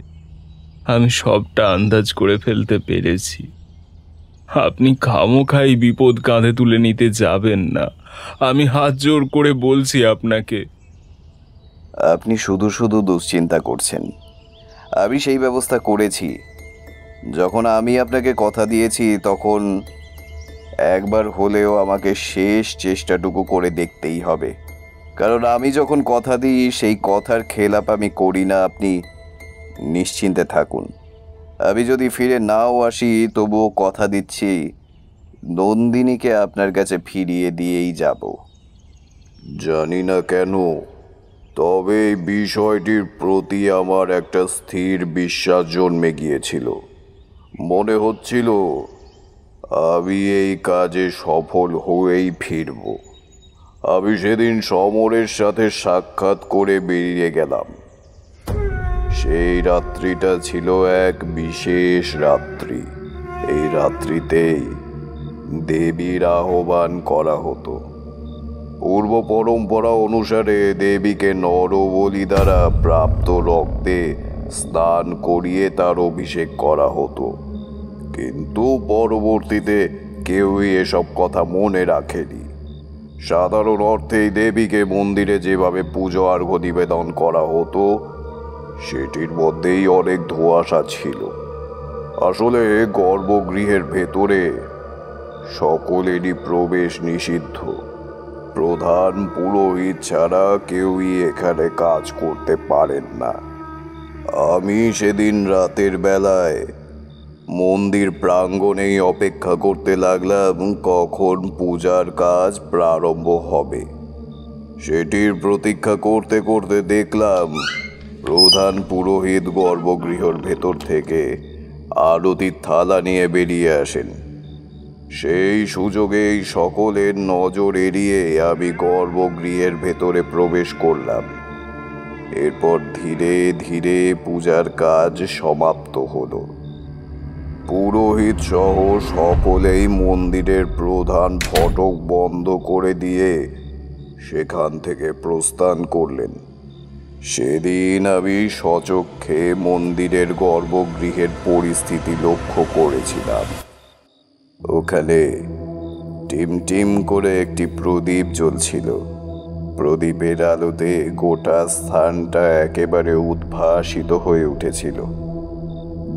আমি সবটা আন্দাজ করে ফেলতে পেরেছি। আপনি খামোখাই বিপদ কাঁধে তুলে নিতে যাবেন না, আমি হাত জোর করে বলছি আপনাকে। আপনি শুধু শুধু দুশ্চিন্তা করছেন। আমি সেই ব্যবস্থা করেছি। যখন আমি আপনাকে কথা দিয়েছি তখন একবার হলেও আমাকে শেষ চেষ্টাটুকু করে দেখতেই হবে। কারণ আমি যখন কথা দিই সেই কথার খেলাপ আমি করি না, আপনি নিশ্চিন্তে থাকুন। আমি যদি ফিরে নাও আসি তবুও কথা দিচ্ছি নন্দিনীকে আপনার কাছে ফিরিয়ে দিয়েই যাব। জানি না কেন, তবে এই বিষয়টির প্রতি আমার একটা স্থির বিশ্বাস জন্মে গিয়েছিল। মনে হচ্ছিল আমি এই কাজে সফল হয়েই ফিরব। আমি সেদিন সমরের সাথে সাক্ষাৎ করে বেরিয়ে গেলাম। সেই রাত্রিটা ছিল এক বিশেষ রাত্রি। এই রাত্রিতেই দেবীর আহ্বান করা হতো। পূর্ব পরম্পরা অনুসারে দেবীকে নরবলি দ্বারা প্রাপ্ত রক্তে স্নান করিয়ে তার অভিষেক করা হতো, কিন্তু পরবর্তীতে কেউই এসব কথা মনে রাখেনি। সাধারণ অর্থেই দেবীকে মন্দিরে যেভাবে পুজো আর্ঘ্য নিবেদন করা হতো সেটির মধ্যেই অনেক ধোঁয়াশা ছিল। আসলে গর্ভগৃহের ভেতরে সকলেরই প্রবেশ নিষিদ্ধ। প্রধান পুরোহিত ছাড়া কেউই এখানে কাজ করতে পারেন না। আমি সেদিন রাতের বেলায় মন্দির প্রাঙ্গণেই অপেক্ষা করতে লাগলাম কখন পূজার কাজ প্রারম্ভ হবে। সেটির প্রতীক্ষা করতে করতে দেখলাম প্রধান পুরোহিত গর্ভগৃহের ভেতর থেকে আরতির থালা নিয়ে বেরিয়ে আসেন। সেই সুযোগেই সকলের নজর এড়িয়ে আমি গর্ভগৃহের ভেতরে প্রবেশ করলাম। এরপর ধীরে ধীরে পূজার কাজ সমাপ্ত হলো। পুরোহিত সহ সকলেই মন্দিরের প্রধান ফটক বন্ধ করে দিয়ে সেখান থেকে প্রস্থান করলেন। সেদিন আমি সচক্ষে মন্দিরের গর্ভগৃহের পরিস্থিতি লক্ষ্য করেছিলাম। ওখানে টিমটিম করে একটি প্রদীপ জ্বলছিল। প্রদীপের আলোতে গোটা স্থানটা একেবারে উদ্ভাসিত হয়ে উঠেছিল।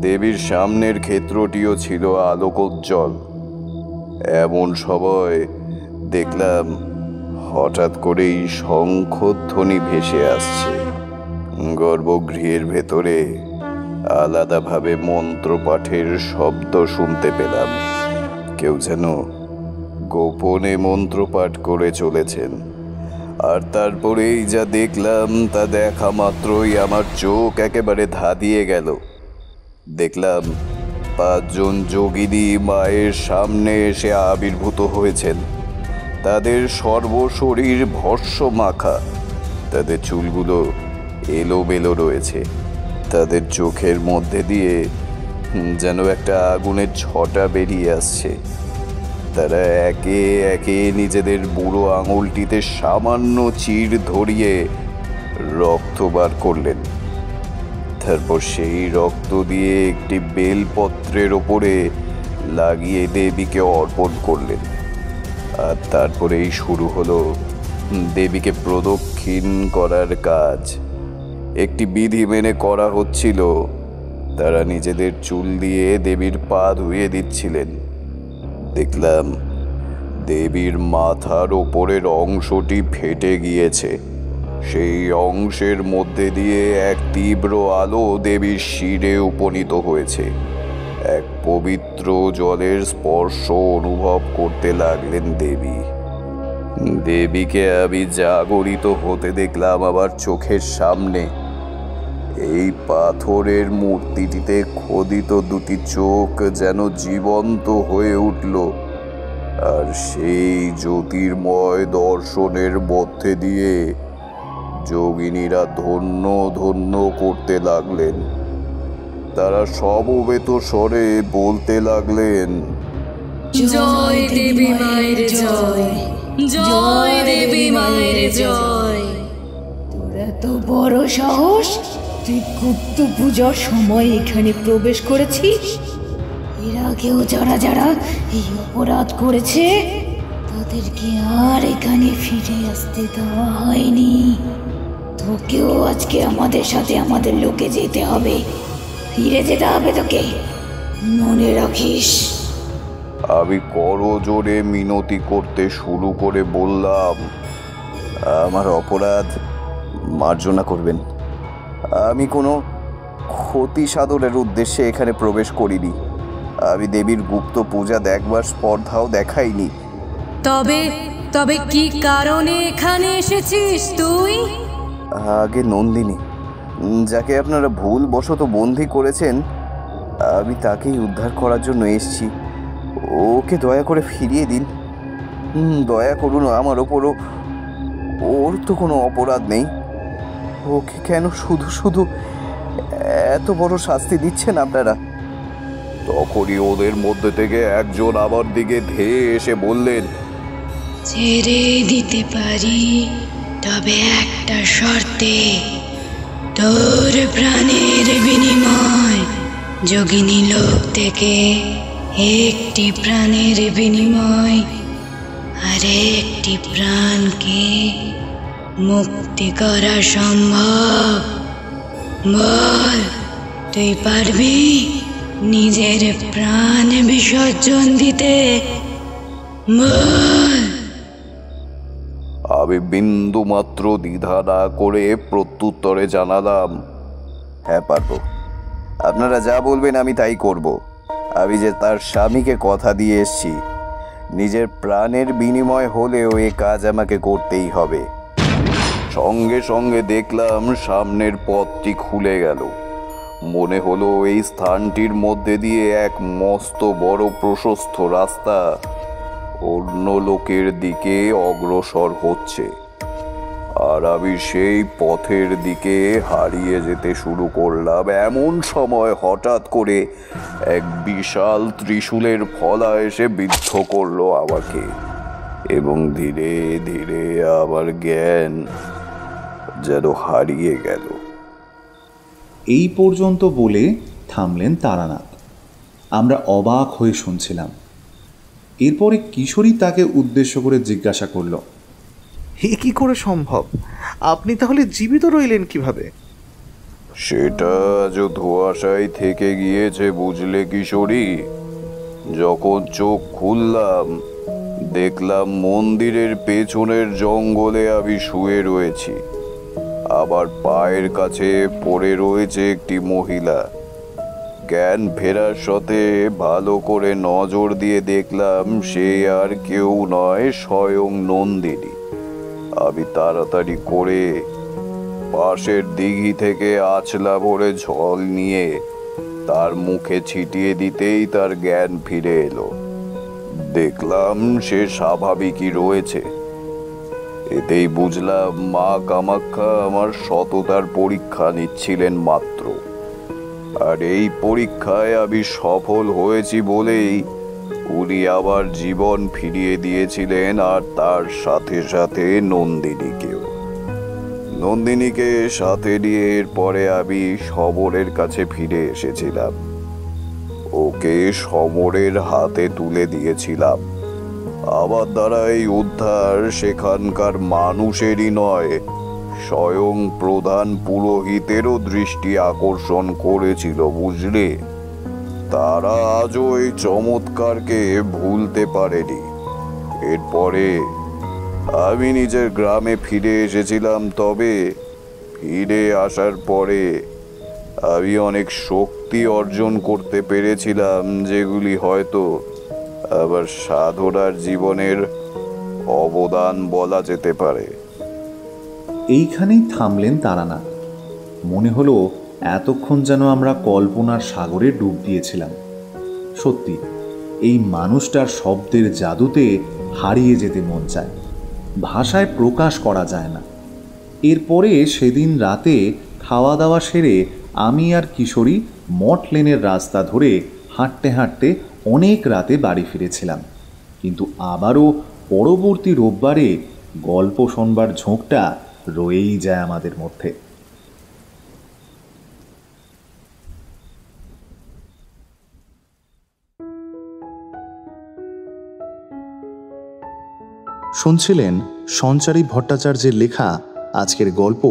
দেবীর সামনের ক্ষেত্রটিও ছিল আলোকোজ্জ্বল। এমন সময় দেখলাম হঠাৎ করেই শঙ্খধ্বনি ভেসে আসছে। গর্ভগৃহের ভেতরে আলাদাভাবে মন্ত্রপাঠের শব্দ শুনতে পেলাম। কেউ যেন গোপনে মন্ত্রপাঠ করে চলেছেন। আর তারপরেই যা দেখলাম তা দেখা মাত্রই আমার চোখ একেবারে ধাঁধিয়ে গেল। দেখলাম 5 জন যোগিনী মায়ের সামনে এসে আবির্ভূত হয়েছেন। তাদের সর্বশরীর ভস্য মাখা, তাদের চুলগুলো এলোমেলো রয়েছে, তাদের চোখের মধ্যে দিয়ে যেন একটা আগুনের ছটা বেরিয়ে আসছে। তারা একে একে নিজেদের বুড়ো আঙুলটিতে সামান্য চির ধরিয়ে রক্ত বার করলেন। তারপর সেই রক্ত দিয়ে একটি বেলপত্রের ওপরে লাগিয়ে দেবীকে অর্পণ করলেন। আর তারপরেই শুরু হলো দেবীকে প্রদক্ষিণ করার কাজ। একটি বিধি মেনে করা হচ্ছিল। তারা নিজেদের চুল দিয়ে দেবীর পা ধুয়ে দিচ্ছিলেন। দেখলাম দেবীর মাথার ওপরের অংশটি ফেটে গিয়েছে। সেই অংশের মধ্যে দিয়ে এক তীব্র আলো দেবীর শিরে উপনীত হয়েছে। এক পবিত্র জলের স্পর্শ অনুভব করতে লাগলেন দেবী। দেবীকে আমি জাগরিত হতে দেখলাম আবার চোখের সামনে। এই পাথরের মূর্তিটিতে খোদিত 2টি চোখ যেন জীবন্ত হয়ে উঠল। আর সেই জ্যোতির্ময় দর্শনের মধ্যে দিয়ে যোগিনীরা ধন্য ধন্য করতে লাগলেন। তারা সমবেত স্বরে বলতে লাগলেন, জয় দেবী মায়ের জয়, জয় দেবী মায়ের জয়। তোরা তো বড় সাহস, তুই গুপ্ত পূজার সময় এখানে প্রবেশ করেছিস। এর আগেও যারা যারা এই অপরাধ করেছে তাদেরকে আর এখানে ফিরে আসতে দেওয়া হয়নি। তোকেও আজকে আমাদের সাথে আমাদের লোকে যেতে হবে, ফিরে যেতে হবে তোকে, মনে রাখিস। আমি করজোড়ে মিনতি করতে শুরু করে বললাম, আমার অপরাধ মার্জনা করবেন। আমি কোনো ক্ষতি সাধনের উদ্দেশ্যে এখানে প্রবেশ করিনি। আমি দেবীর গুপ্ত পূজা দেখবার স্পর্ধাও দেখাইনি। তবে তবে কি কারণে এখানে এসেছিস তুই? আগে নন্দিনী, যাকে আপনারা ভুলবশত বন্দী করেছেন, আমি তাকেই উদ্ধার করার জন্য এসেছি। ওকে দয়া করে ফিরিয়ে দিন। দয়া করুন আমার ওপরও। ওর তো কোনো অপরাধ নেই। ওকে কেন শুধু শুধু এত বড় শাস্তি দিচ্ছেন আপনারা? তখনই ওদের মধ্যে থেকে একজন আমার দিকে ধেয়ে এসে বললেন, ছেড়ে দিতে পারি, তবে একটা শর্তে। তোর প্রাণের বিনিময় যোগিনী লোক থেকে একটি প্রাণের বিনিময় আর একটি প্রাণকে মুক্তি করা সম্ভব। বল, তুই পারবি নিজের প্রাণ বিসর্জন দিতে? বল। আমি বিন্দু মাত্র দ্বিধা না করে প্রত্যুত্তরে জানালাম, হ্যাঁ পারবো। আপনারা যা বলবেন আমি তাই করব। আমি যে তার স্বামীকে কথা দিয়ে এসেছি, নিজের প্রাণের বিনিময় হলেও এ কাজ আমাকে করতেই হবে। সঙ্গে সঙ্গে দেখলাম সামনের পথটি খুলে গেল। মনে হলো এই স্থানটির মধ্যে দিয়ে এক মস্ত বড় প্রশস্ত রাস্তা অন্য লোকের দিকে অগ্রসর হচ্ছে। আর আমি সেই পথের দিকে হারিয়ে যেতে শুরু করলাম। এমন সময় হঠাৎ করে এক বিশাল ত্রিশূলের ফলা এসে বিদ্ধ করলো আমাকে, এবং ধীরে ধীরে আমার জ্ঞান যেন হারিয়ে গেল। এই পর্যন্ত বলে থামলেন তারানাথ। আমরা অবাক হয়ে শুনছিলাম। এরপরে কিশোরী তাকে উদ্দেশ্য করে জিজ্ঞাসা করল, এ কি করে সম্ভব? আপনি তাহলে জীবিত রইলেন কিভাবে? সেটা আজ ধোঁয়াশায় থেকে গিয়েছে, বুঝলে কিশোরী। যখন চোখ খুললাম দেখলাম মন্দিরের পেছনের জঙ্গলে আমি শুয়ে রয়েছি। আবার পায়ের কাছে পড়ে রয়েছে একটি মহিলা। জ্ঞান ফেরার সাথে ভালো করে নজর দিয়ে দেখলাম সে আর কেউ নয়, স্বয়ং নন্দিনী। আমি তাড়াতাড়ি করে পাশের দিঘি থেকে আছলা ভরে জল নিয়ে তার মুখে ছিটিয়ে দিতেই তার জ্ঞান ফিরে এলো। দেখলাম সে স্বাভাবিকই রয়েছে। এতেই বুঝলাম মা কামাখ্যা আমার সততার পরীক্ষা নিচ্ছিলেন মাত্র। আর এই পরীক্ষায় আমি সফল হয়েছি বলেই উনি আবার জীবন ফিরিয়ে দিয়েছিলেন, আর তার সাথে সাথে নন্দিনীকেও। নন্দিনীকে সাথে নিয়ে এরপরে আমি সমরের কাছে ফিরে এসেছিলাম। ওকে সমরের হাতে তুলে দিয়েছিলাম। আমার দ্বারা এই উদ্ধার সেখানকার মানুষেরই নয়, স্বয়ং প্রধান পুরোহিতেরও দৃষ্টি আকর্ষণ করেছিল, বুঝলে? তারা আজও এই চমৎকারকে ভুলতে পারেনি। এরপরে আমি নিজের গ্রামে ফিরে এসেছিলাম, তবে ফিরে আসার পরে আমি অনেক শক্তি অর্জন করতে পেরেছিলাম, যেগুলি হয়তো আবার সাধনার জীবনের অবদান বলা যেতে পারে। এইখানেই থামলেন তারানাথ। মনে হলো এতক্ষণ যেন আমরা কল্পনার সাগরে ডুব দিয়েছিলাম। সত্যি এই মানুষটার শব্দের জাদুতে হারিয়ে যেতে মন চায়, ভাষায় প্রকাশ করা যায় না। এরপরে সেদিন রাতে খাওয়া দাওয়া সেরে আমি আর কিশোরী মঠ লেনের রাস্তা ধরে হাঁটতে হাঁটতে অনেক রাতে বাড়ি ফিরেছিলাম। কিন্তু আবারও পরবর্তী রোববারে গল্প শোনবার ঝোঁকটা রয়েই যায় আমাদের মধ্যে। শুনছিলেন সঞ্চারী ভট্টাচার্যের লেখা আজকের গল্প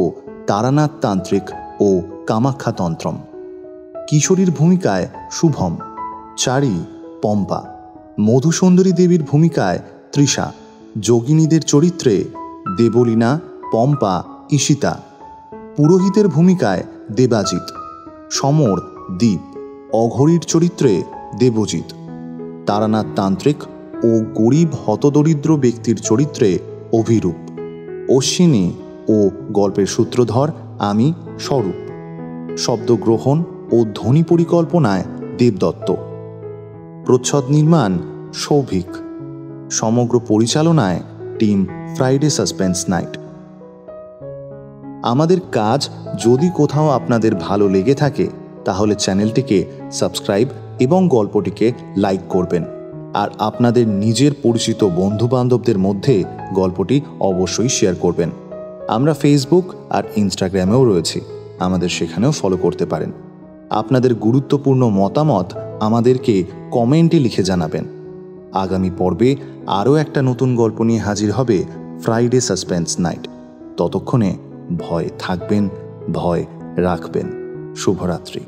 তারানাথ তান্ত্রিক ও কামাখ্যা তন্ত্রম। কিশোরীর ভূমিকায় শুভম, চারি পম্পা, মধুসুন্দরী দেবীর ভূমিকায় তৃষা, যোগিনীদের চরিত্রে দেবলীনা, পম্পা, ঈশিতা, পুরোহিতের ভূমিকায় দেবাজিৎ, সমর, দীপ, অঘরীর চরিত্রে দেবজিৎ, তারানাথ তান্ত্রিক ও গরিব হতদরিদ্র ব্যক্তির চরিত্রে অভিরূপ, অশ্বিনী ও গল্পের সূত্রধর আমি স্বরূপ, শব্দগ্রহণ ও ধ্বনি পরিকল্পনায় দেবদত্ত, প্রচ্ছদ নির্মাণ সৌভিক, সমগ্র পরিচালনায় টিম ফ্রাইডে সাসপেন্স নাইট। আমাদের কাজ যদি কোথাও আপনাদের ভালো লেগে থাকে তাহলে চ্যানেলটিকে সাবস্ক্রাইব এবং গল্পটিকে লাইক করবেন। আর আপনাদের নিজের পরিচিত বন্ধুবান্ধবদের মধ্যে গল্পটি অবশ্যই শেয়ার করবেন। আমরা ফেসবুক আর ইনস্টাগ্রামেও রয়েছি, আমাদের সেখানেও ফলো করতে পারেন। আপনাদের গুরুত্বপূর্ণ মতামত আমাদেরকে কমেন্টে লিখে জানাবেন। আগামী পর্বে আরও একটা নতুন গল্প নিয়ে হাজির হবে ফ্রাইডে সাসপেন্স নাইট। ততক্ষণে ভয় থাকবেন, ভয় রাখবেন। শুভরাত্রি।